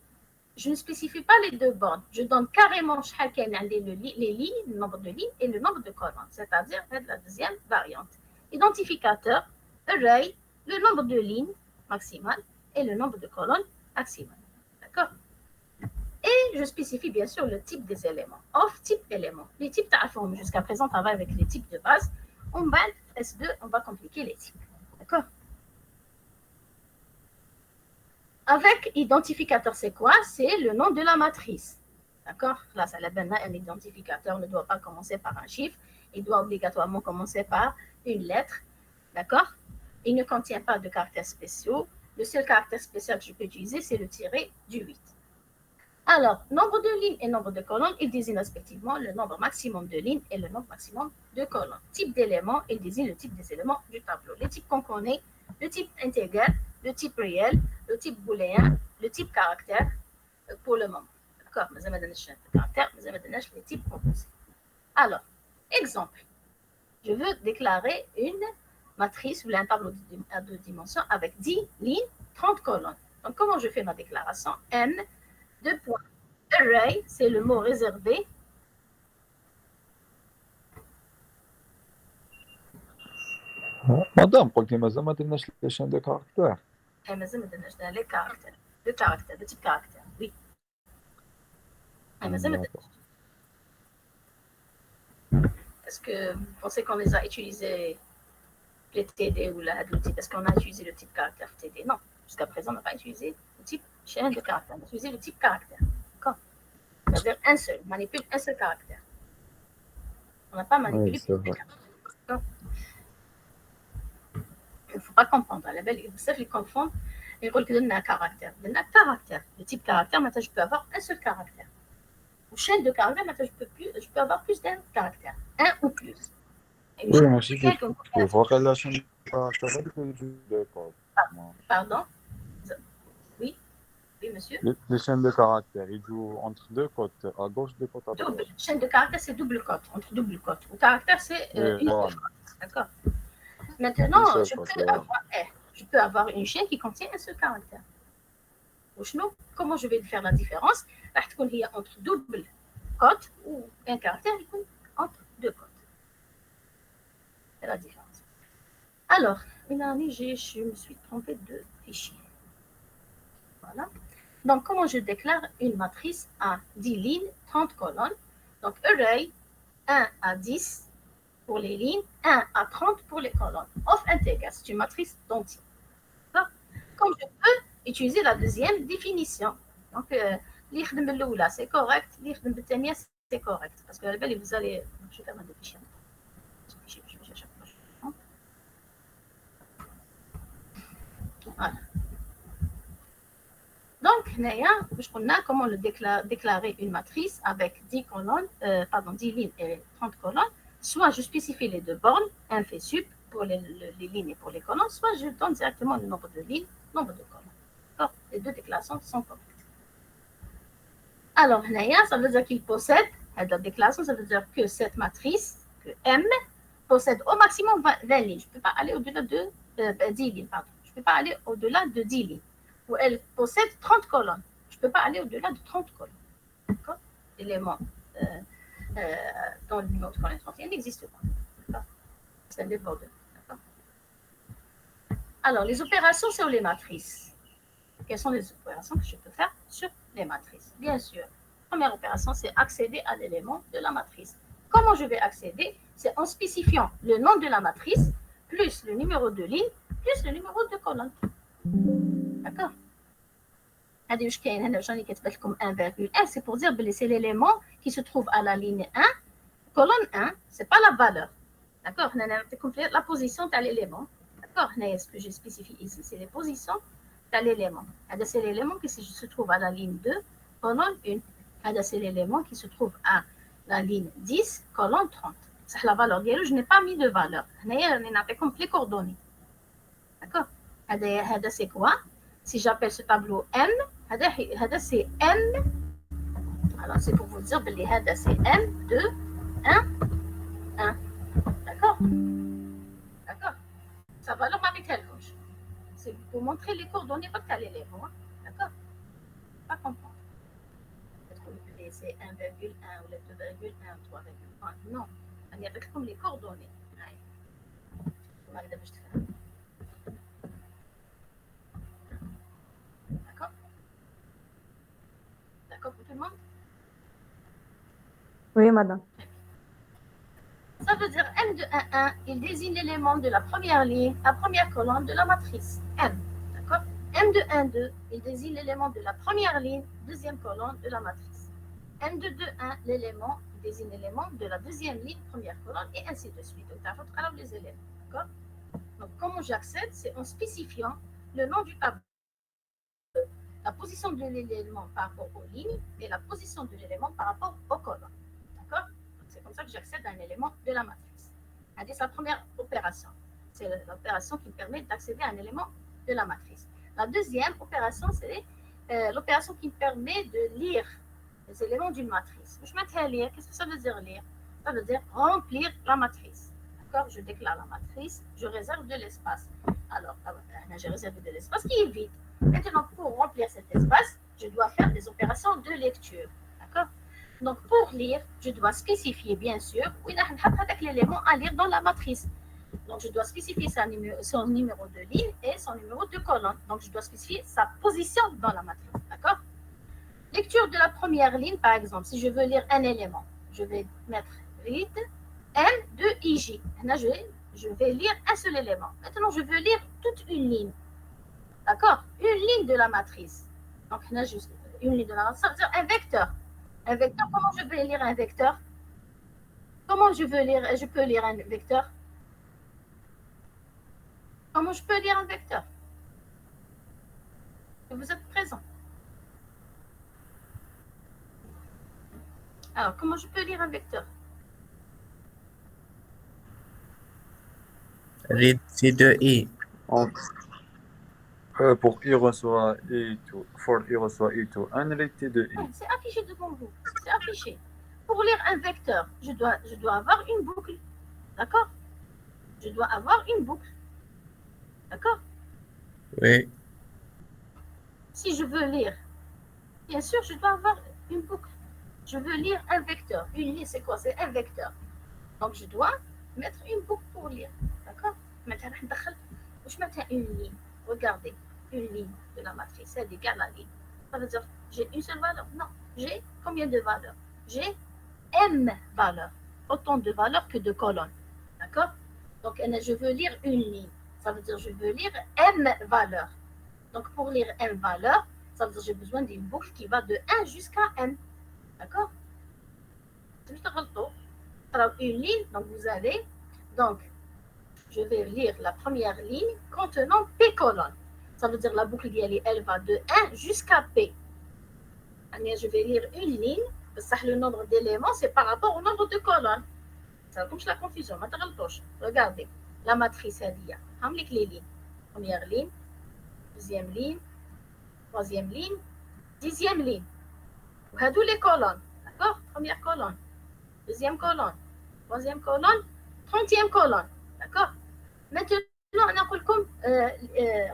Je ne spécifie pas les 2 bornes. Je donne carrément chacun les lignes, le nombre de lignes et le nombre de colonnes. C'est-à-dire la deuxième variante. Identificateur, array, le nombre de lignes maximal et le nombre de colonnes maximal. D'accord? Et je spécifie bien sûr le type des éléments. Of type élément. Les types forme jusqu'à présent travaillent avec les types de base. On va S2, on va compliquer les types. D'accord? Avec identificateur, c'est quoi? C'est le nom de la matrice. D'accord? Là, ça un identificateur ne doit pas commencer par un chiffre. Il doit obligatoirement commencer par une lettre. D'accord? Il ne contient pas de caractères spéciaux. Le seul caractère spécial que je peux utiliser, c'est le tiré du 8. Alors, nombre de lignes et nombre de colonnes, ils désignent respectivement le nombre maximum de lignes et le nombre maximum de colonnes. Type d'éléments, ils désignent le type des éléments du tableau. Les types qu'on connaît, le type intégré, le type réel, le type booléen, le type caractère pour le moment. D'accord? Mais ça caractère, mais ça les types composés. Alors, exemple. Je veux déclarer une matrice ou un tableau à 2 dimensions avec 10 lignes, 30 colonnes. Donc, comment je fais ma déclaration? N, 2 points. Array, c'est le mot réservé. Madame, قلتي مازال ما درناش لي شين دو كاركتير. مازال ما درناش les caractères. Le caractère, le type caractère, oui. مازال ما درناش. Est-ce que vous pensez qu'on les a utilisés, les TD ou l'outil? Est-ce qu'on a utilisé le type caractère TD? Non. Jusqu'à présent, on n'a pas utilisé le type chaîne de caractère. On a utilisé le type caractère. D'accord? C'est-à-dire un seul. On manipule un seul caractère. On n'a pas manipulé plus de caractères. Il ne faut pas confondre. La belle, vous savez, ils confondent. Ils veulent que donner un caractère. Donner un caractère. Le type caractère, maintenant, je peux avoir un seul caractère. Ou chaîne de caractères, maintenant, je peux avoir plus d'un caractère. Un ou plus. Oui, moi aussi, je vois la chaîne de caractère. Pardon? Oui? Oui, monsieur? Les chaînes de caractères, ils jouent entre 2 côtes, à gauche, 2 côtes à droite. Double. Chaîne de caractère, c'est double cote, entre double cote. Ou caractère, c'est une seule cote. D'accord? Maintenant, je peux avoir une chaîne qui contient un seul caractère. Comment je vais faire la différence? Il y a entre double cote ou un caractère entre 2 cotes. C'est la différence. Alors, je me suis trompée de fichier. Voilà. Donc, comment je déclare une matrice à 10 lignes, 30 colonnes? Donc, array, 1 à 10 pour les lignes, 1 à 30 pour les colonnes. Of integers, c'est une matrice d'entiers. Comme je peux utiliser la deuxième définition. Donc, l'ikhdem l'oula, c'est correct. L'ikhdem l'tania, c'est correct. Parce que vous allez... Je vais faire ma définition. Voilà. Donc, comment déclarer une matrice avec 10 colonnes, 10 lignes et 30 colonnes. Soit je spécifie les deux bornes, un fait sup pour les lignes et pour les colonnes, soit je donne directement le nombre de lignes, nombre de colonnes. Alors, les deux déclarations sont correctes. Alors, ça veut dire qu'il possède, la déclaration, ça veut dire que cette matrice, que M, possède au maximum 20 lignes. Je ne peux pas aller au-delà de 10 lignes, pardon. Je ne peux pas aller au-delà de 10 lignes. Ou elle possède 30 colonnes. Je ne peux pas aller au-delà de 30 colonnes. D'accord? L'élément dans le numéro de colonne 31 n'existe pas. D'accord? C'est un débordeur. D'accord? Alors, les opérations sur les matrices. Quelles sont les opérations que je peux faire sur les matrices? Bien sûr, première opération, c'est accéder à l'élément de la matrice. Comment je vais accéder? C'est en spécifiant le nom de la matrice, plus le numéro de ligne, plus le numéro de colonne. D'accord? C'est pour dire que c'est l'élément qui se trouve à la ligne 1. Colonne 1, ce n'est pas la valeur. D'accord? La position de l'élément. D'accord? Ce que je spécifie ici, c'est les positions de l'élément. C'est l'élément qui se trouve à la ligne 2, colonne 1. C'est l'élément qui se trouve à la ligne 10, colonne 30. C'est la valeur. Je n'ai pas mis de valeur. Je n'ai pas comme les coordonnées. D'accord? C'est quoi? Si j'appelle ce tableau M, c'est M. Alors, c'est pour vous dire que c'est M de 1, 1. D'accord? D'accord? Sa valeur m'avait quelle gauche? C'est pour montrer les coordonnées, pas quel élément. D'accord? Pas comprendre. Peut-être que c'est 1,1 ou 2,1 ou 3,1. Non. Il y a comme les coordonnées. D'accord? D'accord pour tout le monde? Oui, madame. Ça veut dire M de 1, 1, il désigne l'élément de la première ligne, la première colonne de la matrice. M. D'accord? M de 1, 2, il désigne l'élément de la première ligne, deuxième colonne de la matrice. M de 2, 1, l'élément désigne l'élément de la deuxième ligne, première colonne, et ainsi de suite. Donc, alors les éléments. D'accord? Donc, comment j'accède? C'est en spécifiant le nom du tableau, la position de l'élément par rapport aux lignes et la position de l'élément par rapport aux colonnes. D'accord? C'est comme ça que j'accède à un élément de la matrice. C'est la première opération. C'est l'opération qui permet d'accéder à un élément de la matrice. La deuxième opération, c'est l'opération qui permet de lire les éléments d'une matrice. Je mets à lire. Qu'est-ce que ça veut dire lire? Ça veut dire remplir la matrice. D'accord? Je déclare la matrice, je réserve de l'espace. Alors, j'ai réservé de l'espace qui est vide. Maintenant, pour remplir cet espace, je dois faire des opérations de lecture. D'accord? Donc, pour lire, je dois spécifier, bien sûr, l'élément à lire dans la matrice. Donc, je dois spécifier son numéro de ligne et son numéro de colonne. Donc, je dois spécifier sa position dans la matrice. D'accord? Lecture de la première ligne, par exemple, si je veux lire un élément, je vais mettre read M de IJ. Là, je vais lire un seul élément. Maintenant, je veux lire toute une ligne. D'accord? Une ligne de la matrice. Donc, là, juste une ligne de la matrice, ça veut dire un vecteur. Un vecteur, comment je vais lire un vecteur? Comment je peux lire un vecteur? Comment je peux lire un vecteur? Vous êtes présent. Alors, comment je peux lire un vecteur? Read C2I. Pour I reçoit I2, for I reçoit I2, un read T2I. C'est affiché devant vous. C'est affiché. Pour lire un vecteur, je dois avoir une boucle. D'accord? Je dois avoir une boucle. D'accord? Oui. Si je veux lire, bien sûr, je dois avoir une boucle. Je veux lire un vecteur. Une ligne, c'est quoi? C'est un vecteur. Donc, je dois mettre une boucle pour lire. D'accord? Maintenant, je mets une ligne. Regardez, une ligne de la matrice, c'est égal à la ligne. Ça veut dire, j'ai une seule valeur? Non. J'ai combien de valeurs? J'ai M valeurs, autant de valeurs que de colonnes. D'accord? Donc, je veux lire une ligne. Ça veut dire je veux lire M valeurs. Donc, pour lire M valeurs, ça veut dire j'ai besoin d'une boucle qui va de 1 jusqu'à M. D'accord? Une ligne, donc vous avez, donc, je vais lire la première ligne contenant P colonnes. Ça veut dire la boucle elle va de 1 jusqu'à P. Je vais lire une ligne, le nombre d'éléments, c'est par rapport au nombre de colonnes. Ça comme la confusion. Regardez, la matrice, elle y a les lignes. Première ligne, deuxième ligne, troisième ligne, dixième ligne. Vous avez les colonnes, d'accord? Première colonne, deuxième colonne, troisième colonne, 30e colonne, d'accord? Maintenant,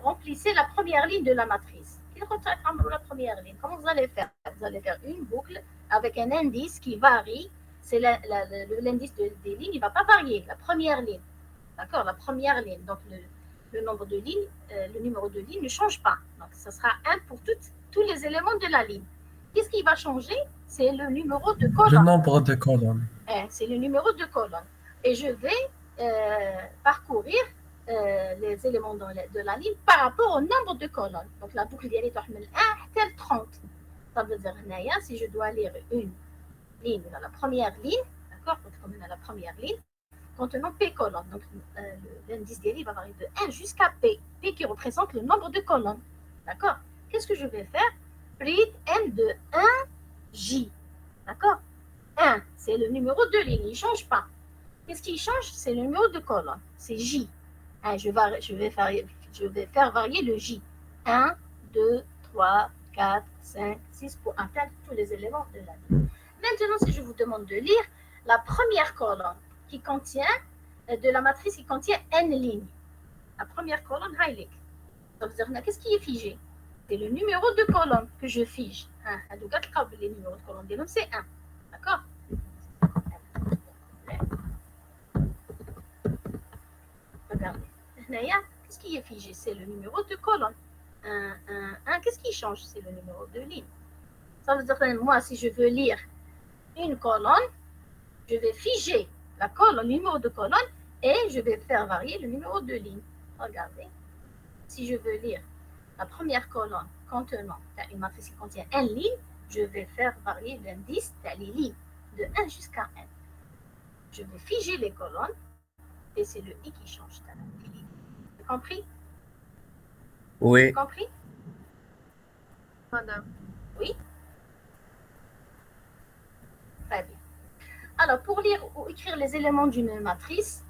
remplissez la première ligne de la matrice. La première ligne. Comment vous allez faire? Vous allez faire une boucle avec un indice qui varie. C'est l'indice des lignes, il ne va pas varier. La première ligne, d'accord? La première ligne. Donc, le nombre de lignes, le numéro de ligne ne change pas. Donc, ce sera 1 pour tous les éléments de la ligne. Qu'est-ce qui va changer? C'est le numéro de colonne. Le nombre de colonnes. C'est le numéro de colonne. Et je vais parcourir les éléments de la ligne par rapport au nombre de colonnes. Donc, la boucle est de 1 à 30. Ça veut dire, si je dois lire une ligne dans la première ligne, d'accord, comme on a la première ligne, contenant P colonnes. Donc, l'indice des lignes va varier de 1 jusqu'à P. P qui représente le nombre de colonnes. D'accord? Qu'est-ce que je vais faire? Print M de 1, J. D'accord? 1, c'est le numéro de ligne, il ne change pas. Qu'est-ce qui change? C'est le numéro de colonne. C'est J. Je vais faire varier le J. 1, 2, 3, 4, 5, 6 pour atteindre tous les éléments de la ligne. Maintenant, si je vous demande de lire la première colonne qui contient, de la matrice qui contient n lignes. La première colonne, highlight. Donc, qu'est-ce qui est figé? C'est le numéro de colonne que je fige. Les numéros de colonne, c'est 1. D'accord? Regardez. Qu'est-ce qui est figé? C'est le numéro de colonne. 1, qu'est-ce qui change? C'est le numéro de ligne. Ça veut dire que moi, si je veux lire une colonne, je vais figer la colonne, le numéro de colonne, et je vais faire varier le numéro de ligne. Regardez. Si je veux lire la première colonne contenant une matrice qui contient n ligne, je vais faire varier l'indice des lignes de 1 jusqu'à n. Je vais figer les colonnes, et c'est le i qui change. Vous compris? Oui. Vous compris? Madame. Oui? Très bien. Alors, pour lire ou écrire les éléments d'une matrice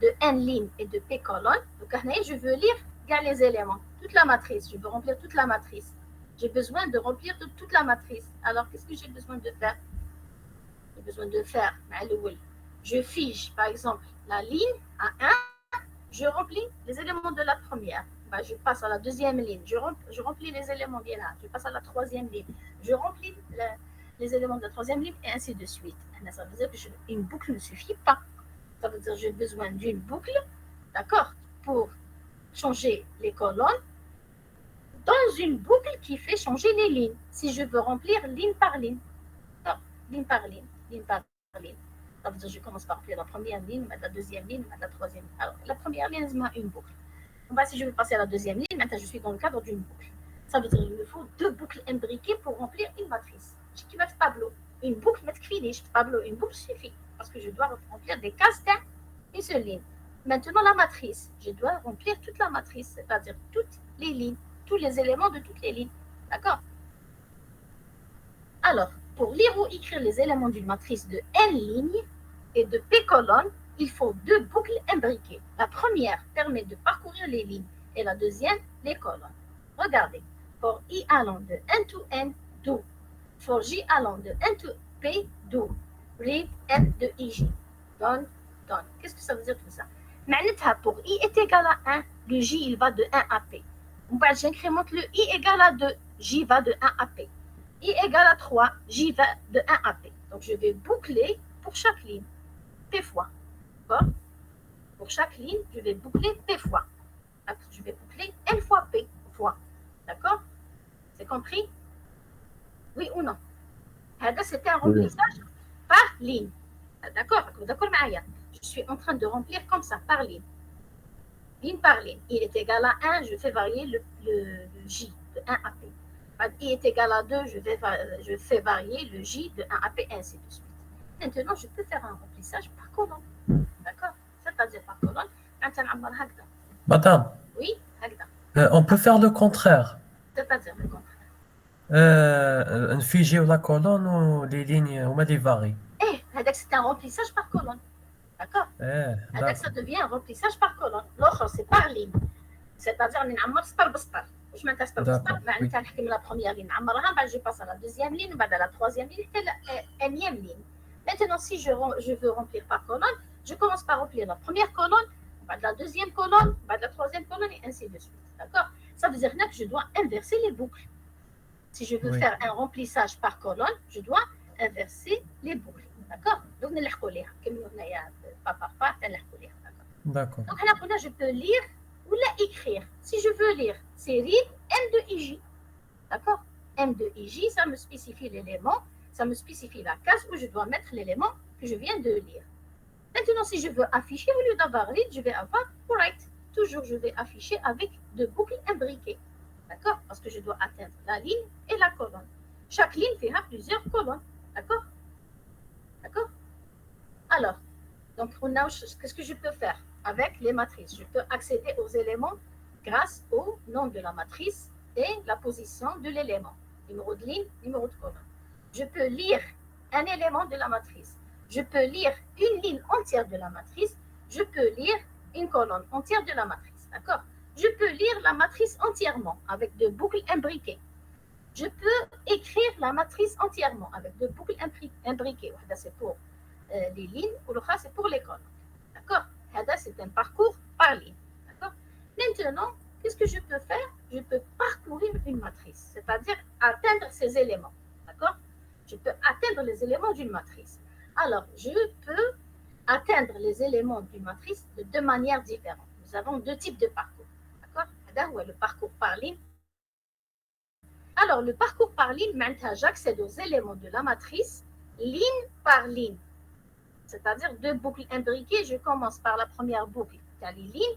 de n lignes et de p colonnes, je veux lire les éléments, toute la matrice. Je veux remplir toute la matrice. J'ai besoin de remplir toute la matrice. Alors, qu'est-ce que j'ai besoin de faire? J'ai besoin de faire, je fige, par exemple, la ligne à 1, je remplis les éléments de la première. Je passe à la deuxième ligne, je remplis les éléments bien là, je passe à la troisième ligne, je remplis les éléments de la troisième ligne, et ainsi de suite. Ça veut dire qu'une boucle ne suffit pas. Ça veut dire que j'ai besoin d'une boucle, d'accord, pour changer les colonnes, dans une boucle qui fait changer les lignes. Si je veux remplir ligne par ligne, ligne par ligne, ligne par ligne. Ça veut dire que je commence par remplir la première ligne, la deuxième ligne, la troisième ligne. Alors, la première ligne, c'est une boucle. Si je veux passer à la deuxième ligne, maintenant je suis dans le cadre d'une boucle. Ça veut dire qu'il me faut 2 boucles imbriquées pour remplir une matrice. Je dis que tableau. Une boucle, une boucle suffit. Parce que je dois remplir des cases d'une seule ligne. Maintenant, la matrice. Je dois remplir toute la matrice, c'est-à-dire toutes les lignes, tous les éléments de toutes les lignes. D'accord? Alors, pour lire ou écrire les éléments d'une matrice de n lignes et de p colonnes, il faut 2 boucles imbriquées. La première permet de parcourir les lignes et la deuxième, les colonnes. Regardez. For i allant de n to n, do. For j allant de n to p, do. Read f de ij. Donne, donne. Qu'est-ce que ça veut dire tout ça? Pour i est égal à 1, le j il va de 1 à p. J'incrémente le i égal à 2, j va de 1 à p. I égale à 3, j va de 1 à p. Donc, je vais boucler pour chaque ligne, p fois. D'accord? Pour chaque ligne, je vais boucler p fois. Je vais boucler n fois p fois. D'accord? C'est compris? Oui ou non? C'était un remplissage par ligne. D'accord? D'accord, Maya? Je suis en train de remplir comme ça, par ligne. Ligne par ligne. I est égal à 1, je fais varier le J de 1 à P. I est égal à 2, je fais varier le J de 1 à P, ainsi de suite. Maintenant, je peux faire un remplissage par colonne. D'accord? C'est-à-dire par colonne. Madame, Oui, on peut faire le contraire. c'est-à-dire le contraire. نفيجيو la colonne ou les lignes هما اللي varient. C'est un remplissage par colonne. D'accord? D'accord. Ça devient un remplissage par colonne. L'autre, c'est par ligne. C'est-à-dire, on a سطر بسطر. Je m'intéresse pas بسطر. معناتها نحكي من la première ligne. نعمرها, بعد je passe à la deuxième ligne, بعد à la troisième ligne, et la énième ligne. Maintenant, si je veux remplir par colonne, je commence par remplir la première colonne, بعد la deuxième colonne, بعد la troisième colonne, et ainsi de suite. D'accord? Ça veut dire que je dois inverser les boucles. Si je veux faire un remplissage par colonne, je dois inverser les boucles. D'accord? Donc, nous allons lire. Comme nous allons pas par pas, nous allons lire. D'accord. Donc, là, je peux lire ou écrire. Si je veux lire, c'est read M de IJ. D'accord? M de IJ, ça me spécifie l'élément, ça me spécifie la case où je dois mettre l'élément que je viens de lire. Maintenant, si je veux afficher, au lieu d'avoir read, je vais avoir write. Toujours, je vais afficher avec deux boucles imbriquées. D'accord? Parce que je dois atteindre la ligne et la colonne. Chaque ligne fait plusieurs colonnes. D'accord? D'accord? Alors, donc, qu'est-ce que je peux faire avec les matrices? Je peux accéder aux éléments grâce au nom de la matrice et la position de l'élément. Numéro de ligne, numéro de colonne. Je peux lire un élément de la matrice. Je peux lire une ligne entière de la matrice. Je peux lire une colonne entière de la matrice. D'accord? Je peux lire la matrice entièrement avec deux boucles imbriquées. Je peux écrire la matrice entièrement avec deux boucles imbriquées. C'est pour les lignes ou l'autre c'est pour les colonnes. D'accord? C'est un parcours par ligne. D'accord? Maintenant, qu'est-ce que je peux faire? Je peux parcourir une matrice, c'est-à-dire atteindre ces éléments. D'accord? Je peux atteindre les éléments d'une matrice. Alors, je peux atteindre les éléments d'une matrice de deux manières différentes. Nous avons deux types de parcours. D'accord? Le parcours par ligne. Alors, le parcours par ligne, maintenant, j'accède aux éléments de la matrice ligne par ligne. C'est-à-dire deux boucles imbriquées. Je commence par la première boucle, c'est les lignes.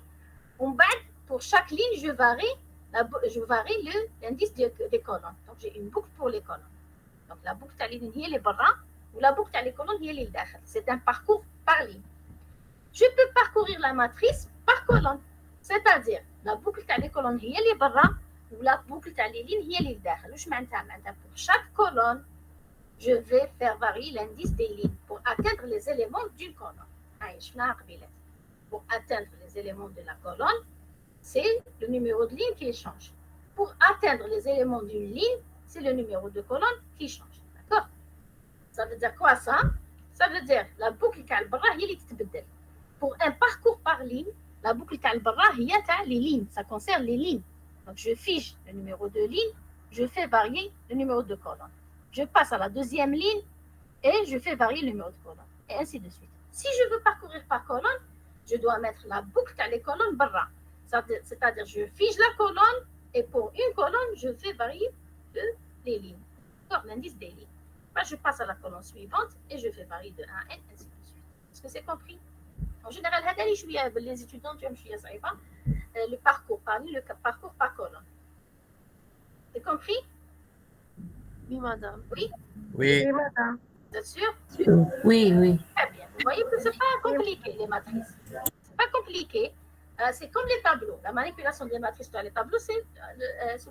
Pour chaque ligne, je varie l'indice des colonnes. Donc, j'ai une boucle pour les colonnes. Donc, la boucle de la ligne, est les bras, ou la boucle de les colonnes, est les derrière. C'est un parcours par ligne. Je peux parcourir la matrice par colonne. C'est-à-dire, la boucle de les colonnes, est les bras, ou la boucle de les lignes, est les derrière. Pour chaque colonne, je vais faire varier l'indice des lignes pour atteindre les éléments d'une colonne. Pour atteindre les éléments de la colonne, c'est le numéro de ligne qui change. Pour atteindre les éléments d'une ligne, c'est le numéro de colonne qui change. D'accord? Ça veut dire quoi ça? Ça veut dire la boucle qui est le pour un parcours par ligne, la boucle qui est les lignes. Ça concerne les lignes. Donc, je fiche le numéro de ligne, je fais varier le numéro de colonne. Je passe à la deuxième ligne et je fais varier le numéro de colonne. Et ainsi de suite. Si je veux parcourir par colonne, je dois mettre la boucle à les colonnes barra. C'est-à-dire, je fiche la colonne et pour une colonne, je fais varier les lignes. D'accord? L'indice des lignes. Là, je passe à la colonne suivante et je fais varier de 1 à n, ainsi de suite. Est-ce que c'est compris? En général, les étudiants, le parcours par ligne, le parcours par colonne. C'est compris? Oui, madame. Oui? Oui. Oui, madame. Vous êtes sûr? Oui, oui. Très bien. Vous voyez que ce n'est pas compliqué, les matrices. Ce n'est pas compliqué. C'est comme les tableaux. La manipulation des matrices dans les tableaux, se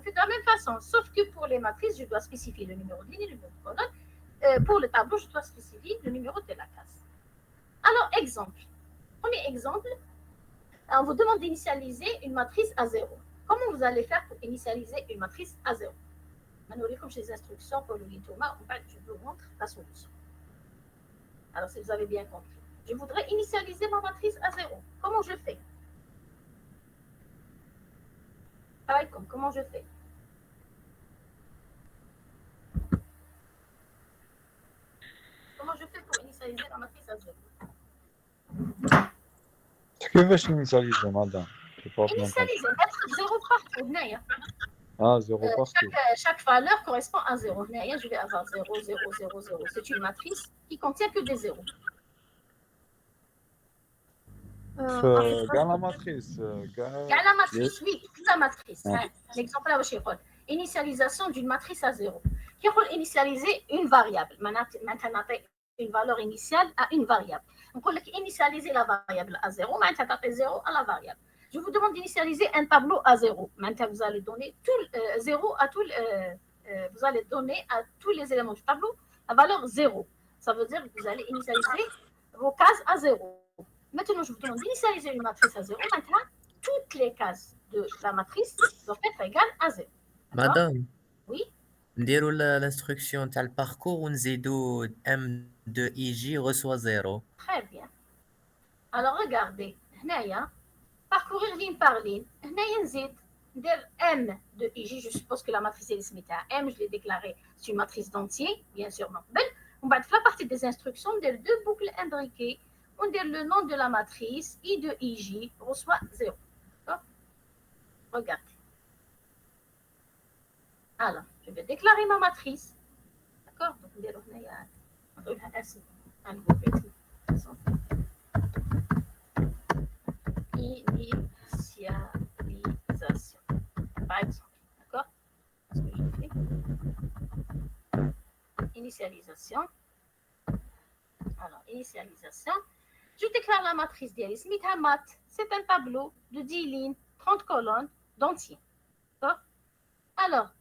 fait de la même façon. Sauf que pour les matrices, je dois spécifier le numéro de ligne et le numéro de colonne. Pour le tableau, je dois spécifier le numéro de la case. Alors, exemple. Premier exemple, on vous demande d'initialiser une matrice à 0. Comment vous allez faire pour initialiser une matrice à 0? Comme chez les instructions pour le litoma, je vous montre la solution. Alors, si vous avez bien compris, je voudrais initialiser ma matrice à 0. Comment je fais? Comment je fais? Comment je fais pour initialiser la matrice à 0? كيفاش initialiser, madame? Initialiser, mettre 0 partout. Ah, 0 partout. Chaque valeur correspond à 0. Je vais avoir 0, 0, 0, 0. C'est une matrice qui contient que des zéros. Dans la matrice. La matrice, oui, toute la matrice. Ah. L'exemple là, je vais initialisation d'une matrice à 0. Qui va initialiser une variable. Maintenant, une valeur initiale à une variable. On peut initialiser la variable à 0, maintenant, taper 0 à la variable. Je vous demande d'initialiser un tableau à 0. Maintenant, vous allez donner tout 0 à tout, vous allez donner à tous les éléments du tableau la valeur 0. Ça veut dire que vous allez initialiser vos cases à 0. Maintenant, je vous demande d'initialiser une matrice à 0. Maintenant, toutes les cases de la matrice doivent être égales à 0. Madame, Oui, نديروا l'instruction تاع البارcours ونزيدوا M de IJ reçoit 0. très bien. Alors, regardez. هنايا parcourir ligne par ligne. هنايا نزيد ندير M de IJ. Je suppose que la matrice est اسمها M. Je l'ai déclaré. C'est une matrice d'entier, bien sûr. On va faire la partie des instructions. On dit deux boucles imbriquées. On dit le nom de la matrice. I de IJ reçoit 0. Regardez. Alors, je vais déclarer ma matrice. D'accord? Donc, on va ainsi. Initialisation. Par exemple. D'accord? Ce que je fais. Initialisation. Alors, initialisation. Je déclare la matrice d'Alice. Mat, c'est un tableau de 10 lignes, 30 colonnes d'entier. D'accord? Alors,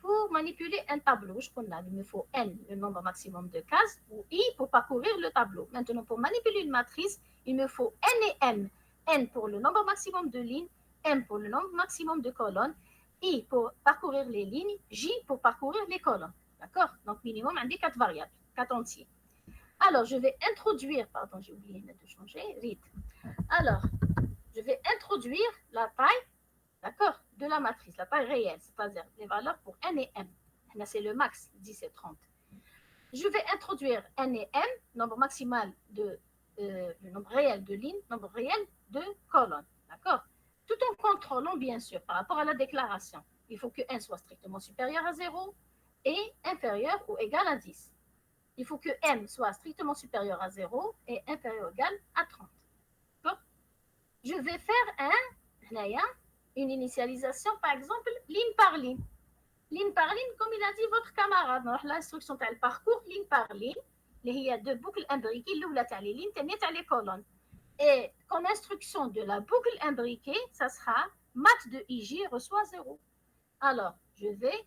pour manipuler un tableau, il me faut N, le nombre maximum de cases, ou I pour parcourir le tableau. Maintenant, pour manipuler une matrice, il me faut N et M. N pour le nombre maximum de lignes, M pour le nombre maximum de colonnes, I pour parcourir les lignes, J pour parcourir les colonnes. D'accord? Donc, minimum, on dit 4 variables, 4 entiers. Alors, je vais introduire, pardon, j'ai oublié de changer, rythme. Alors, je vais introduire la taille, d'accord, de la matrice, la taille réelle, c'est-à-dire les valeurs pour N et M. Là, c'est le max, 10 et 30. Je vais introduire N et M, nombre maximal de, le nombre réel de lignes, nombre réel de colonnes, d'accord? Tout en contrôlant, bien sûr, par rapport à la déclaration. Il faut que N soit strictement supérieur à 0 et inférieur ou égal à 10. Il faut que M soit strictement supérieur à 0 et inférieur ou égal à 30. D'accord? Je vais faire une initialisation, par exemple, ligne par ligne. Ligne par ligne, comme il a dit votre camarade. L'instruction de le parcours, ligne par ligne. Il y a deux boucles imbriquées, l'oula t'a les lignes, t'as les colonnes. Et comme instruction de la boucle imbriquée, ça sera mat de IJ reçoit 0. Alors, je vais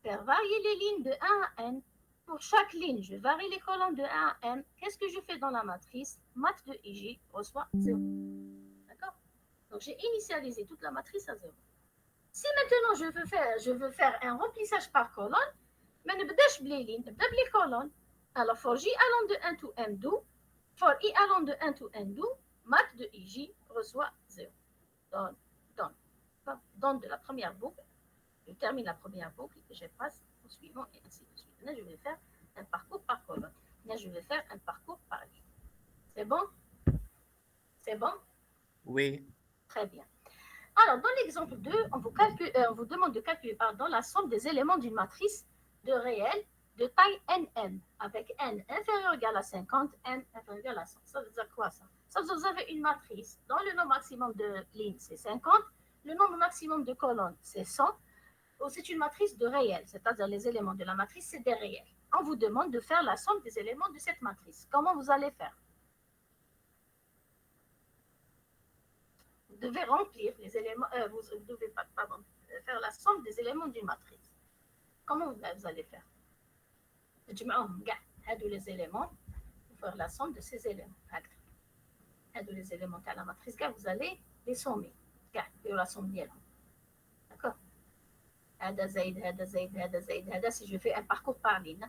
faire varier les lignes de 1 à n. Pour chaque ligne, je varie les colonnes de 1 à n. Qu'est-ce que je fais dans la matrice? Mat de IJ reçoit 0. D'accord? Donc, j'ai initialisé toute la matrice à 0. Si maintenant je veux faire un remplissage par colonne, mais ne بداش بلي lignes, ne بداش بلي colonnes. Alors, for J allant de 1 to n do, for I allant de 1 to n do, mat de IJ reçoit 0. Donne de la première boucle, je termine la première boucle et je passe au suivant et ainsi de suite. Là, je vais faire un parcours par colonne. Là, je vais faire un parcours par ligne. C'est bon? C'est bon? Oui. Très bien. Alors, dans l'exemple 2, on vous demande de calculer la somme des éléments d'une matrice de réel de taille NM, avec N inférieur ou égal à 50, N inférieur ou égal à 100. Ça veut dire quoi ça? Ça veut dire que vous avez une matrice dont le nombre maximum de lignes, c'est 50, le nombre maximum de colonnes, c'est 100. C'est une matrice de réel, c'est-à-dire les éléments de la matrice, c'est des réels. On vous demande de faire la somme des éléments de cette matrice. Comment vous allez faire? Vous devez remplir les éléments, vous devez faire la somme des éléments d'une matrice. Comment vous allez faire? Les éléments, vous faire la somme de ces éléments. Les éléments de la matrice, vous allez les sommer. La somme d'accord? Si je fais un parcours par ligne,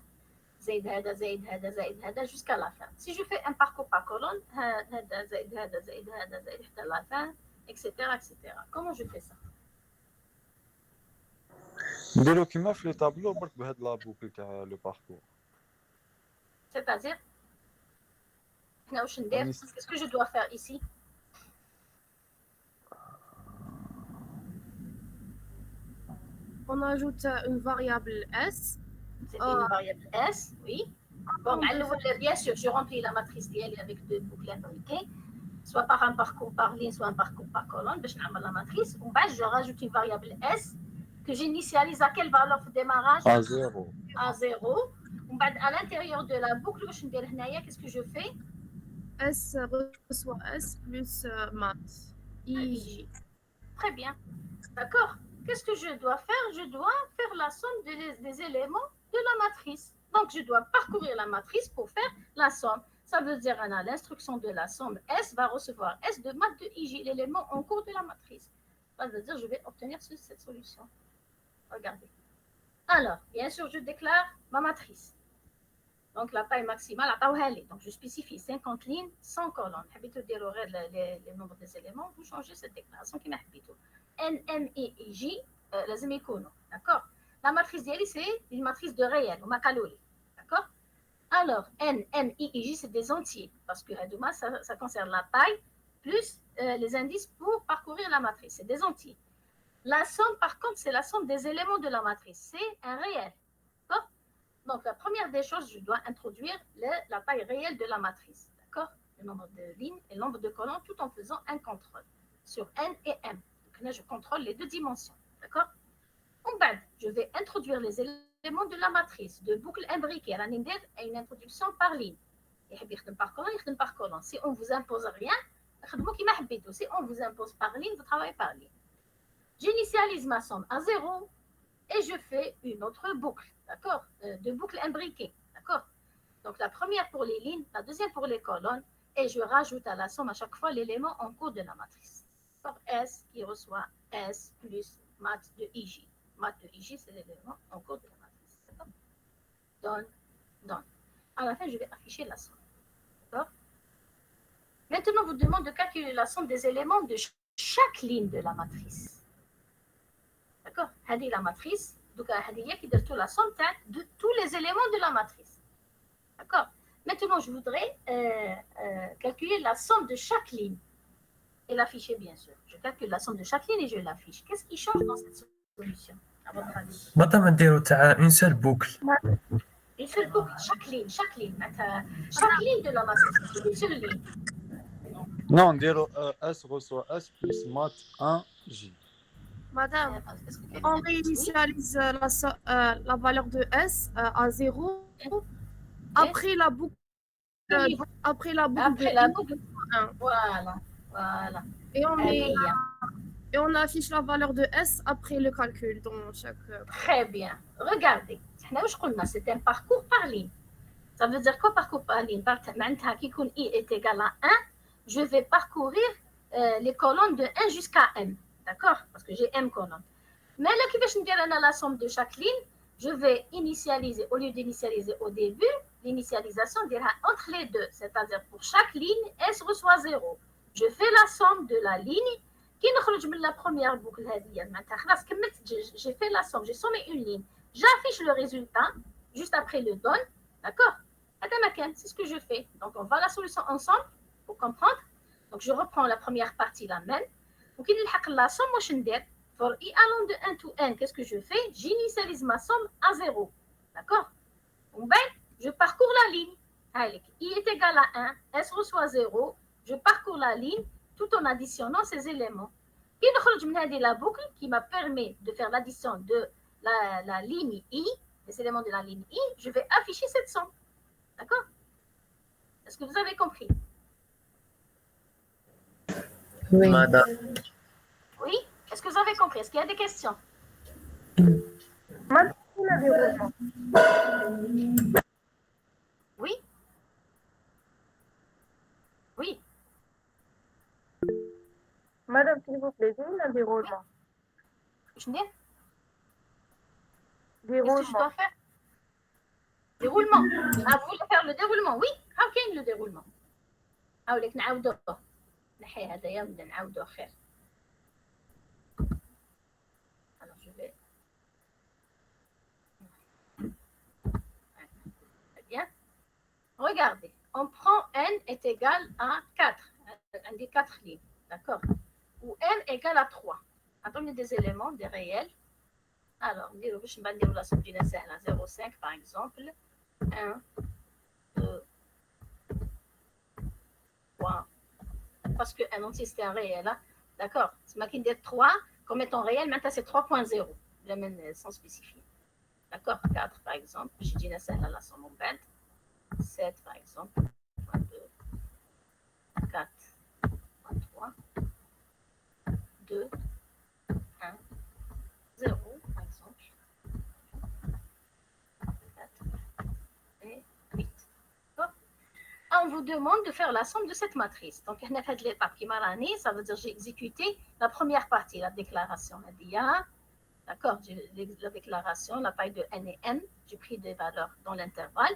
jusqu'à la fin. Si je fais un parcours par colonne, jusqu'à la fin, etc., etc. Comment je fais ça? نديرو كيما في لي طابلو برك بهاد لا بوكل تاع لو باركور. C'est-à-dire, qu'est-ce que je dois faire ici? On ajoute une variable S. C'était une variable S, oui. Bon, bien sûr, je remplis la matrice d'IL avec deux boucles imbriquées, soit par un parcours par ligne, soit un parcours par colonne. Je fais la matrice. Je rajoute une variable S que j'initialise à quelle valeur de démarrage? À 0. À 0. À l'intérieur de la boucle, qu'est-ce que je fais? S reçoit S plus math. IJ. Très bien. D'accord. Qu'est-ce que je dois faire? Je dois faire la somme des éléments de la matrice. Donc, je dois parcourir la matrice pour faire la somme. Ça veut dire, à l'instruction de la somme, S va recevoir S de math de IJ, l'élément en cours de la matrice. Ça veut dire, je vais obtenir cette solution. Regardez. Alors, bien sûr, je déclare ma matrice. Donc, la taille maximale, donc je spécifie 50 lignes, 100 colonnes. Habitude les nombres des éléments, vous changez cette déclaration qui m'habite. N, M et J, les d'accord? La matrice d'IL, c'est une matrice de réel, ou macaloli, d'accord? Alors, N, M, I et J, c'est des entiers, parce que ça concerne la taille plus les indices pour parcourir la matrice, c'est des entiers. La somme, par contre, c'est la somme des éléments de la matrice, c'est un réel, d'accord? Donc, la première des choses, je dois introduire la taille réelle de la matrice, d'accord? Le nombre de lignes et le nombre de colonnes, tout en faisant un contrôle sur N et M. Donc là, je contrôle les deux dimensions, d'accord? Je vais introduire les éléments de la matrice de boucle imbriquée. Et une introduction par ligne. Par colonne. Si on ne vous impose rien, si on vous impose par ligne, vous travaillez par ligne. J'initialise ma somme à 0 et je fais une autre boucle, d'accord? De boucle imbriquée, d'accord? Donc la première pour les lignes, la deuxième pour les colonnes, et je rajoute à la somme à chaque fois l'élément en cours de la matrice. Par S qui reçoit S plus math de IJ. Math de IJ, c'est l'élément en cours de la matrice. D'accord? Donne. À la fin, je vais afficher la somme. D'accord? Maintenant, on vous demande de calculer la somme des éléments de chaque ligne de la matrice. D'accord? C'est la matrice. Donc, qui donne la somme de tous les éléments de la matrice. D'accord? Maintenant, je voudrais calculer la somme de chaque ligne. Et l'afficher, bien sûr. Je calcule la somme de chaque ligne et je l'affiche. Qu'est-ce qui change dans cette solution, à votre avis? Madame, une seule boucle. Une seule boucle, chaque ligne. Chaque ligne de la matrice, une seule ligne. Non, S reçoit S plus math 1 J. Madame, on réinitialise la valeur de S à 0 après la boucle. Après la boucle. Voilà. Et on affiche la valeur de S après le calcul dans chaque... Très bien. Regardez, c'est un parcours par ligne. Ça veut dire quoi, parcours par ligne? Qui I est égal à 1, je vais parcourir les colonnes de 1 jusqu'à M. D'accord? Parce que j'ai M colonnes. Mais là, qui vais dire la somme de chaque ligne, je vais initialiser, au lieu d'initialiser au début, l'initialisation dira entre les deux. C'est-à-dire, pour chaque ligne, S reçoit 0. Je fais la somme de la ligne qui nous la première boucle. J'ai fait la somme, j'ai sommé une ligne. J'affiche le résultat juste après le donne. D'accord? C'est ce que je fais. Donc, on va la solution ensemble pour comprendre. Donc, je reprends la première partie, la même. Donc, il y a la somme, moi, je vais pour I allant de 1 to N, qu'est-ce que je fais? J'initialise ma somme à 0. D'accord? Donc, je parcours la ligne. I est égal à 1, S reçoit 0. Je parcours la ligne tout en additionnant ces éléments. Et de la boucle qui m'a permis de faire l'addition de la ligne I, les éléments de la ligne I, je vais afficher cette somme. D'accord? Est-ce que vous avez compris? Oui. Madame. Oui? Est-ce que vous avez compris? Est-ce qu'il y a des questions? Oui? Oui? Madame, s'il vous plaît, j'ai un déroulement. Je dis? Qu'est-ce que je dois faire? Déroulement. Ah, vous voulez faire le déroulement? Oui. OK, le déroulement. حاولك نعاودوه. نحي هذايا ونبدا نعاودوه خير. Alors je vais. Très bien. Regardez, on prend n est égal à 4. Un des 4 lignes, d'accord? Ou n égale à 3. Attendez des éléments, des réels. Alors, je vais dire la somme d'une SN à 0,5 par exemple. 1, 2, 3. Parce que un entier, c'est un réel. Hein? D'accord? C'est ma qui dit 3. Comme étant réel, maintenant c'est 3.0. Je l'amène sans spécifier. D'accord? 4 par exemple. J'ai dit la SN à la somme en bête. 7 par exemple. 2, 4, 3, 2, 1, 0 par exemple. 4 et 8. On vous demande de faire la somme de cette matrice. Donc, on a fait l'étape qui m'a rani, ça veut dire j'ai exécuté la première partie, la déclaration. D'accord, la déclaration, la paille de n et n, j'ai pris des valeurs dans l'intervalle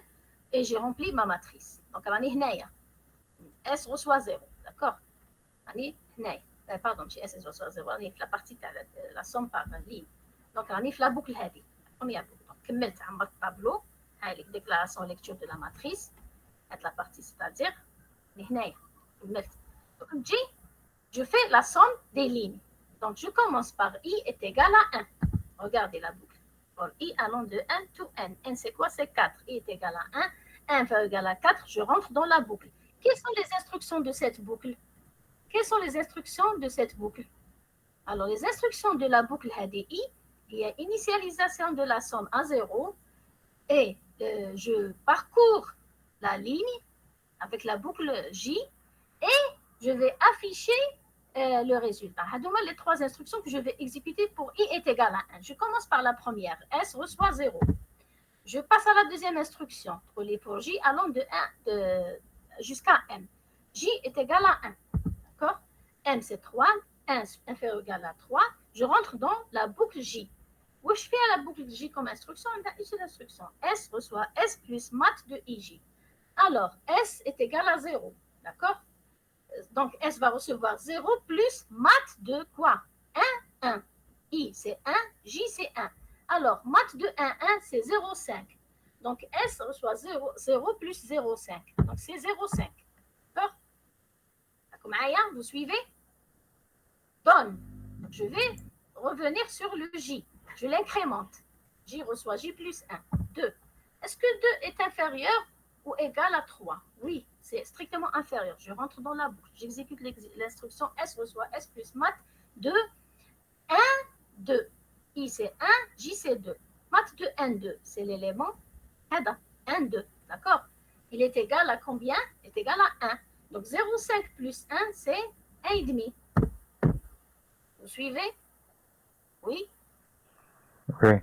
et j'ai rempli ma matrice. Donc, S reçoit 0. D'accord? Pardon, S reçoit 0. La partie de la somme par ligne. Donc, on a la boucle la première boucle. Donc, كملت عملت tableau, la déclaration lecture de la matrice. La partie, c'est-à-dire, je fais la somme des lignes. Donc, je commence par i est égal à 1. Regardez la boucle. Pour i allant de 1 to n. n, c'est quoi? C'est 4. i est égal à 1. 1 va égal à 4. Je rentre dans la boucle. Quelles sont les instructions de cette boucle? Quelles sont les instructions de cette boucle? Alors, les instructions de la boucle HDI, il y a initialisation de la somme à 0 et je parcours la ligne avec la boucle J et je vais afficher le résultat. Les trois instructions que je vais exécuter pour i est égal à 1. Je commence par la première. S reçoit 0. Je passe à la deuxième instruction pour J allant de 1 jusqu'à m. J est égal à 1. D'accord? M c'est 3. 1 inférieur ou égal à 3. Je rentre dans la boucle J. Où je fais à la boucle J comme instruction? Une seule instruction. S reçoit S plus mat de IJ. Alors, S est égal à 0. D'accord? Donc, S va recevoir 0 plus mat de quoi? 1, 1. I, c'est 1. J, c'est 1. Alors, mat de 1, 1, c'est 0,5. Donc, S reçoit 0, 0 plus 0,5. Donc, c'est 0,5. D'accord? Vous suivez? Donne. Donc, je vais revenir sur le J. Je l'incrémente. J reçoit J plus 1. 2. Est-ce que 2 est inférieur ou égal à 3? Oui, c'est strictement inférieur. Je rentre dans la boucle. J'exécute l'instruction S reçoit S plus mat de 1, 2. I, c'est 1. J, c'est 2. Mat de 1, 2. C'est l'élément 1, 2. D'accord? Il est égal à combien? Il est égal à 1. Donc, 0,5 plus 1, c'est 1,5. Vous suivez? Oui? Oui.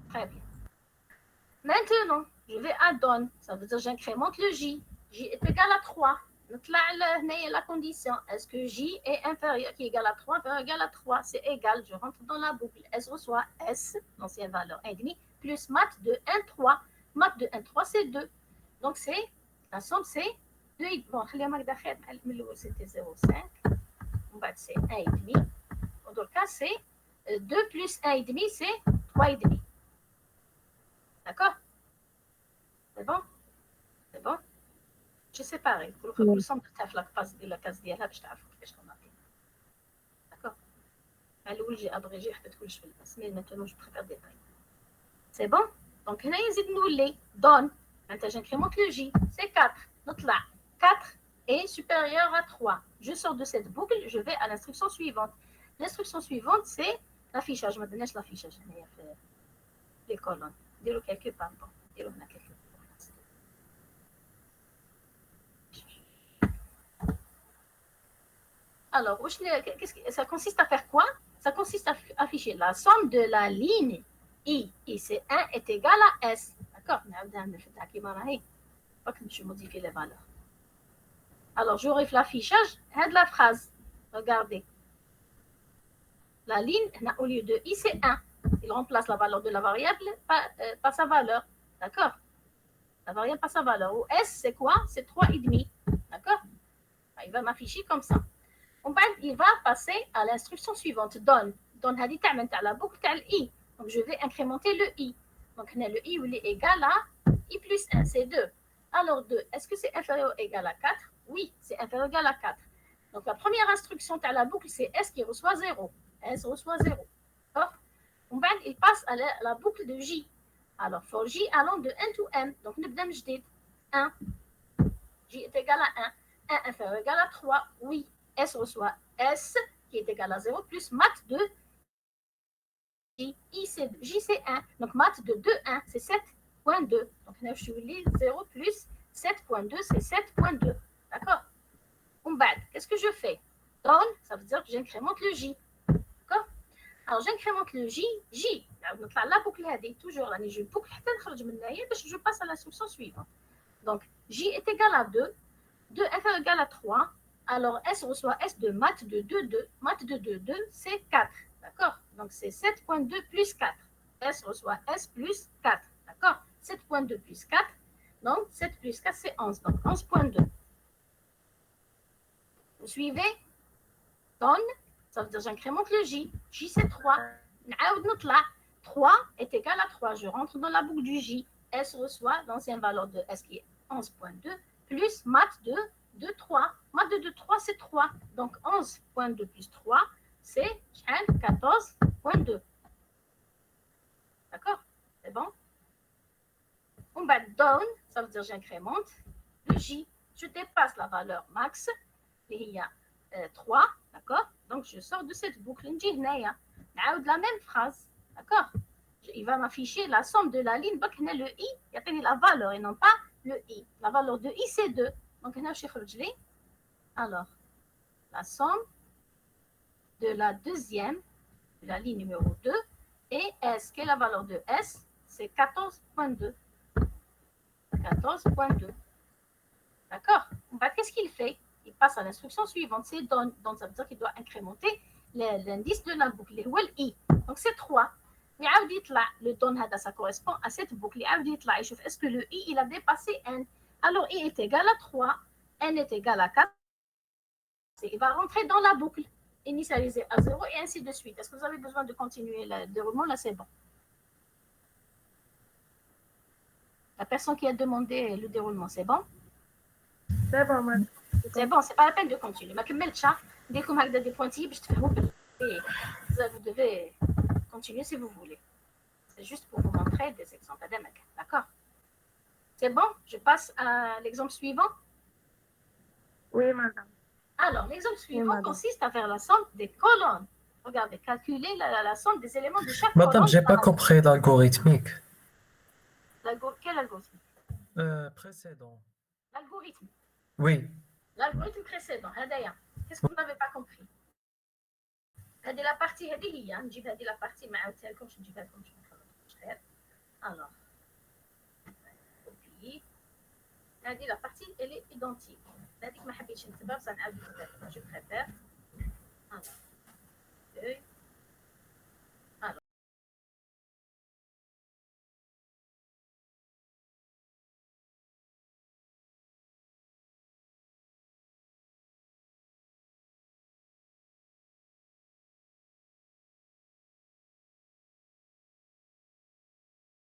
Très bien. Maintenant, je vais add-on. Ça veut dire j'incrémente le J. J est égal à 3. La condition. Est-ce que J est inférieur, qui est égal à 3, inférieur égal à 3? C'est égal. Je rentre dans la boucle. S reçoit S, l'ancienne valeur 1,5, plus mat de 1, 3. Mat de 1, 3, c'est 2. Donc, la somme, c'est 2. Bon, c'était 0,5. C'est 1,5. Dans le cas, c'est 2 plus 1,5, c'est 3,5. D'accord? C'est bon? C'est bon? J'ai séparé. Pour le centre de la case ديالها باش تعرفوا كيفاش كنعطي. D'accord? الأول j'ai abrégé حطيت كلش في الباس. Mais maintenant je préfère détailler. C'est bon? Donc هنا يزيد نولي donne. Maintenant j'incrémente le J. C'est 4. نطلع 4 est supérieur à 3. Je sors de cette boucle, je vais à l'instruction suivante. L'instruction suivante, c'est l'affichage. Je ne donne pas l'affichage. Les colonnes. Dis-le quelque part. Bon. Dis-le quelque part. Alors, ça consiste à faire quoi? Ça consiste à afficher la somme de la ligne I. I, c'est 1 est égal à S. D'accord? Je modifie les valeurs. Alors, j'aurai l'affichage de la phrase. Regardez. La ligne, au lieu de I, c'est 1. Il remplace la valeur de la variable par sa valeur. D'accord? La variable par sa valeur. Ou S, c'est quoi? C'est 3,5. D'accord? Il va m'afficher comme ça. Il va passer à l'instruction suivante. Donne. Donne, la boucle I. Donc, je vais incrémenter le I. Donc, le I, il est égal à I plus 1. C'est 2. Alors, 2, est-ce que c'est inférieur ou égal à 4? Oui, c'est inférieur ou égal à 4. Donc, la première instruction à la boucle, c'est S qui reçoit 0. S reçoit 0. il passe à la boucle de J. Alors, for J allant de n to n, donc نبدأ من جديد. 1, J est égal à 1, 1 inférieur égal à 3, oui, S reçoit S qui est égal à 0 plus math de J, J c'est 1, donc math de 2, 1, c'est 7.2. Donc, je lis 0 plus 7.2, c'est 7.2. D'accord? Qu'est-ce que je fais? Donne, ça veut dire que j'incrémente le J. D'accord? Alors, j'incrémente le J, J. Donc, la boucle est toujours là, je boucle, je passe à l'instruction suivante. Donc, J est égal à 2, 2 inférieur égal à 3. Alors, S reçoit S de math de 2, 2. Math de 2, 2, c'est 4. D'accord? Donc, c'est 7.2 plus 4. S reçoit S plus 4. D'accord? 7.2 plus 4. Donc, 7 plus 4, c'est 11. Donc, 11.2. Vous suivez? Donne, ça veut dire j'incrémente le J. J, c'est 3. 3 est égal à 3. Je rentre dans la boucle du J. S reçoit l'ancienne valeur de S qui est 11.2 plus math de 3. Math de 3, c'est 3. Donc, 11.2 plus 3, c'est 14.2. D'accord? C'est bon? Down, ça veut dire j'incrémente le J. Je dépasse la valeur max. Et il y a 3, d'accord? Donc, je sors de cette boucle. La même phrase, d'accord? Il va m'afficher la somme de la ligne. Donc, le I, il y a la valeur et non pas le I. La valeur de I, c'est 2. Donc, alors, la somme de la deuxième, de la ligne numéro 2, et S, quelle est la valeur de S? C'est 14.2. 14.2. D'accord? Qu'est-ce qu'il fait? Il passe à l'instruction suivante, c'est donne. Donc, ça veut dire qu'il doit incrémenter l'indice de la boucle, ou le I. Donc, c'est 3. Le don, ça correspond à cette boucle. Est-ce que le I, il a dépassé N? Alors, I est égal à 3, N est égal à 4. Il va rentrer dans la boucle, initialisé à 0 et ainsi de suite. Est-ce que vous avez besoin de continuer le déroulement? Là, c'est bon. La personne qui a demandé le déroulement, c'est bon? C'est bon, madame. C'est bon, c'est pas la peine de continuer. Mais dès que vous avez des pointillés, vous devez continuer si vous voulez. C'est juste pour vous montrer des exemples. D'accord? C'est bon? Je passe à l'exemple suivant. Oui, madame. Alors, l'exemple suivant consiste à faire la somme des colonnes. Regardez, calculer la somme des éléments de chaque colonne. Madame, j'ai pas compris l'algorithmique. Quel algorithme? Précédent. L'algorithme. Oui. L'algorithme précédent. Qu'est-ce que vous n'avez pas compris? هذه la partie هذه هي نجيب هذه la partie ما عاودتها لكمش نجيبها لكم خير. Alors, copier. هذه la partie elle est identique. هذيك ما حبيتش نكتبها بصح نعاود نكتبها. Je préfère. Alors. Alors.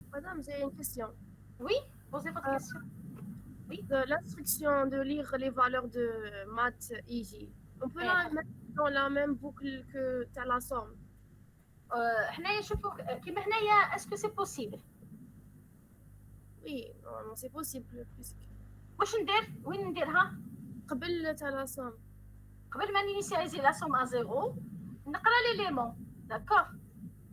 Madame, j'ai une question. Oui, posez votre question. Oui. L'instruction de lire les valeurs de maths IJ, on peut la mettre dans la même boucle que la somme. Est-ce que c'est possible? Oui, non, c'est possible. واش ندير؟ وين نديرها؟ قبل تاع لا somme. قبل ما نينيسياليزي لا سوم ا زيرو نقرا ليليمون. داكوغ؟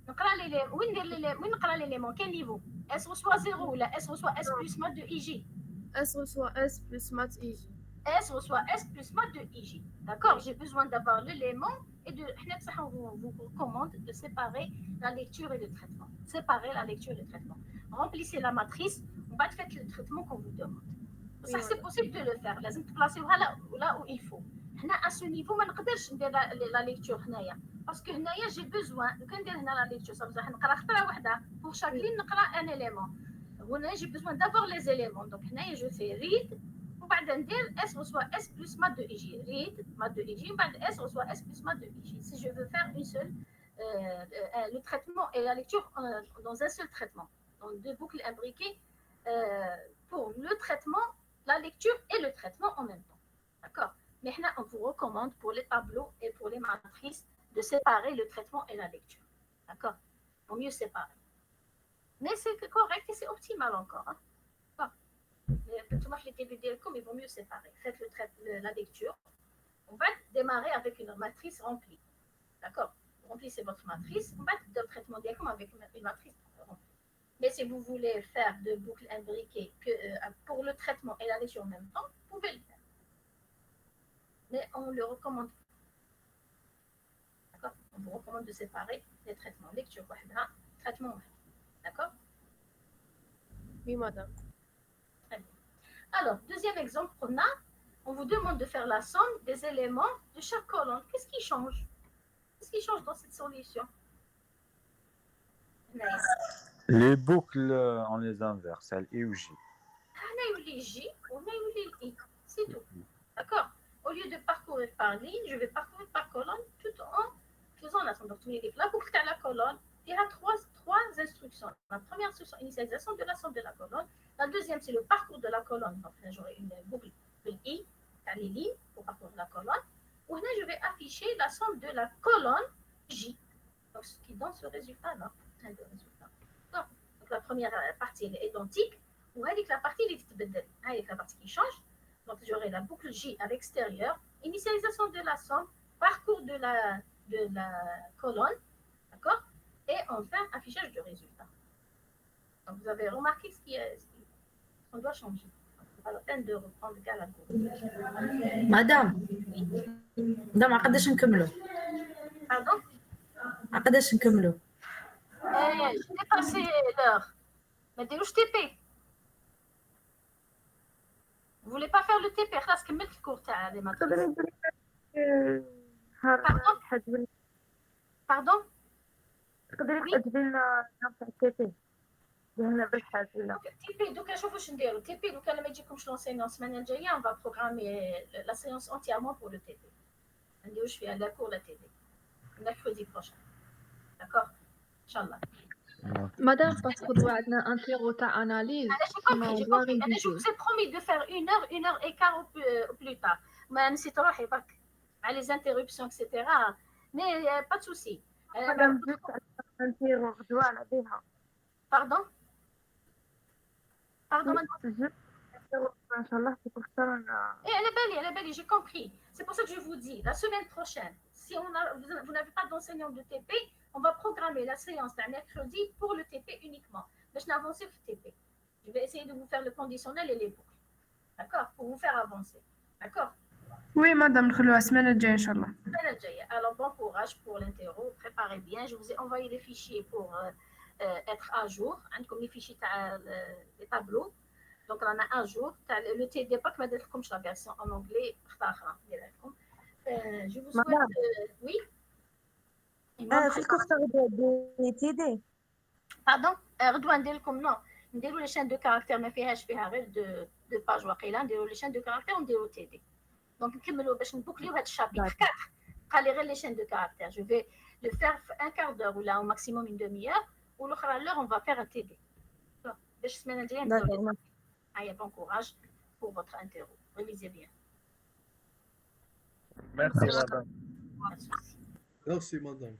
نقرا ليليمون. وين ندير ليليمون؟ وين نقرا ليليمون؟ كاين نيفو؟ اس reçoit 0 ولا اس reçoit s plus math de ij? S reçoit S plus maths IJ. S reçoit S plus maths de ij. D'accord? J'ai besoin d'avoir l'élément et de vous recommande de séparer la lecture et le traitement. Séparer la lecture et le traitement. Remplissez la matrice, on va faire le traitement qu'on vous demande. Ça, c'est possible de le faire. لازم تبلاصيوها là où il faut. هنا à ce niveau ما نقدرش ندير la lecture هنايا. Parce que هنايا j'ai besoin لو كان ندير هنا la lecture ça veut dire نقرا خطره واحده pour chaque ligne نقرا un élément. هنا j'ai besoin d'avoir les éléments. Donc هنايا je fais read وبعد ندير S reçoit S plus math de ij. Read math de ij وبعد S reçoit S plus math de ij. Si je veux faire une seule le traitement et la lecture dans un seul traitement. Dans deux boucles imbriquées pour le traitement, la lecture et le traitement en même temps. D'accord? Mais là, on vous recommande pour les tableaux et pour les matrices de séparer le traitement et la lecture. D'accord? vaut mieux séparer. Mais c'est correct et c'est optimal encore. Hein. Bon. Mais tout le monde les TP mais il vaut mieux séparer. Faites la lecture. On va démarrer avec une matrice remplie. D'accord? Remplissez votre matrice. On va faire le traitement diacom avec une matrice remplie. Mais si vous voulez faire de boucles imbriquées pour le traitement et la lecture en même temps, vous pouvez le faire. Mais on le recommande. D'accord? On vous recommande de séparer les traitements. Lecture, traitement. D'accord? Oui, madame. Très bien. Alors, deuxième exemple, on vous demande de faire la somme des éléments de chaque colonne. Qu'est-ce qui change? Qu'est-ce qui change dans cette solution? Les boucles, on les inverse, L et J. On a eu les J, on a eu les I. C'est tout. D'accord? Au lieu de parcourir par ligne, je vais parcourir par colonne tout en faisant la somme. Donc, la boucle à la colonne, il y a trois instructions. La première instruction, initialisation de la somme de la colonne. La deuxième, c'est le parcours de la colonne. Donc, j'aurai une boucle de I, à les lignes pour parcourir la colonne. Ou là, je vais afficher la somme de la colonne J. Donc, ce qui donne ce résultat-là. Donc, la première partie, elle est identique. Ou avec la partie, avec la partie qui change. Donc, j'aurai la boucle J à l'extérieur, initialisation de la somme, parcours de la colonne, d'accord? Et enfin, affichage de résultat. Donc, vous avez remarqué ce qu'on doit changer. Ce n'est pas la peine de reprendre le cas à la Madame, madame, قداش نكملوا؟ Pardon? قداش نكملوا؟ J'ai dépassé l'heure. Mais dis-le, je TP. Vous ne voulez pas faire le TP? خلاص كملت الكور تاع les matrices. Pardon? تقدري تكتبي لنا نفس التي هنا بالحاج ولا TP دوكا شوفوا واش نديروا TP دوكا لما يجيكمش لونسينيون السمانه الجايه on va programmer la séance entièrement pour le TP. ما نديروش فيها لا كور لا TP. mercredi prochain. D'accord? Inch'Allah. Madame, parce qu'on doit avoir un terreau d'analyse. J'ai compris. Je vous ai promis de faire 1 heure et quart au plus tard. Même si tu as les interruptions, etc. Mais pas de souci. مادام نديرو غدوة على بها Pardon? Pardon, madame? ان شاء الله تكون اختارنا. Elle est belle, j'ai compris. C'est pour ça que je vous dis, la semaine prochaine, si vous n'avez pas d'enseignant de TP, on va programmer la séance d'un mercredi pour le TP uniquement. Mais je n'avance sur le TP. Je vais essayer de vous faire le conditionnel et les boucles. D'accord? Pour vous faire avancer. D'accord? Oui, madame, la semaine الجاية إن شاء الله. Alors, bon courage pour l'interro. Préparez bien. Je vous ai envoyé les fichiers pour être à jour. Comme les fichiers, les tableaux. Donc, on a un jour. Le TD, pas que je la version en anglais. Je vous souhaite. Oui? في الكورس دي تي دي. Pardon? غدوة ندير لكم نو. نديروا لي شين دو كاركتير ما فيهاش فيها غير دو باج واقيلا. نديروا لي شين دو كاركتير ونديروا تي دي. Donc, نكملوا باش نبوكليو هاد الشابيتر 4. قال لي غير لي شين دو كاركتير. Je vais le faire un quart d'heure ou là au maximum une demi-heure. Ou l'autre l'heure on va faire un TD. باش السمانة الجاية نديروا. Allez, bon courage pour votre interro. Révisez bien. Merci, madame. Pas de souci. Merci, madame.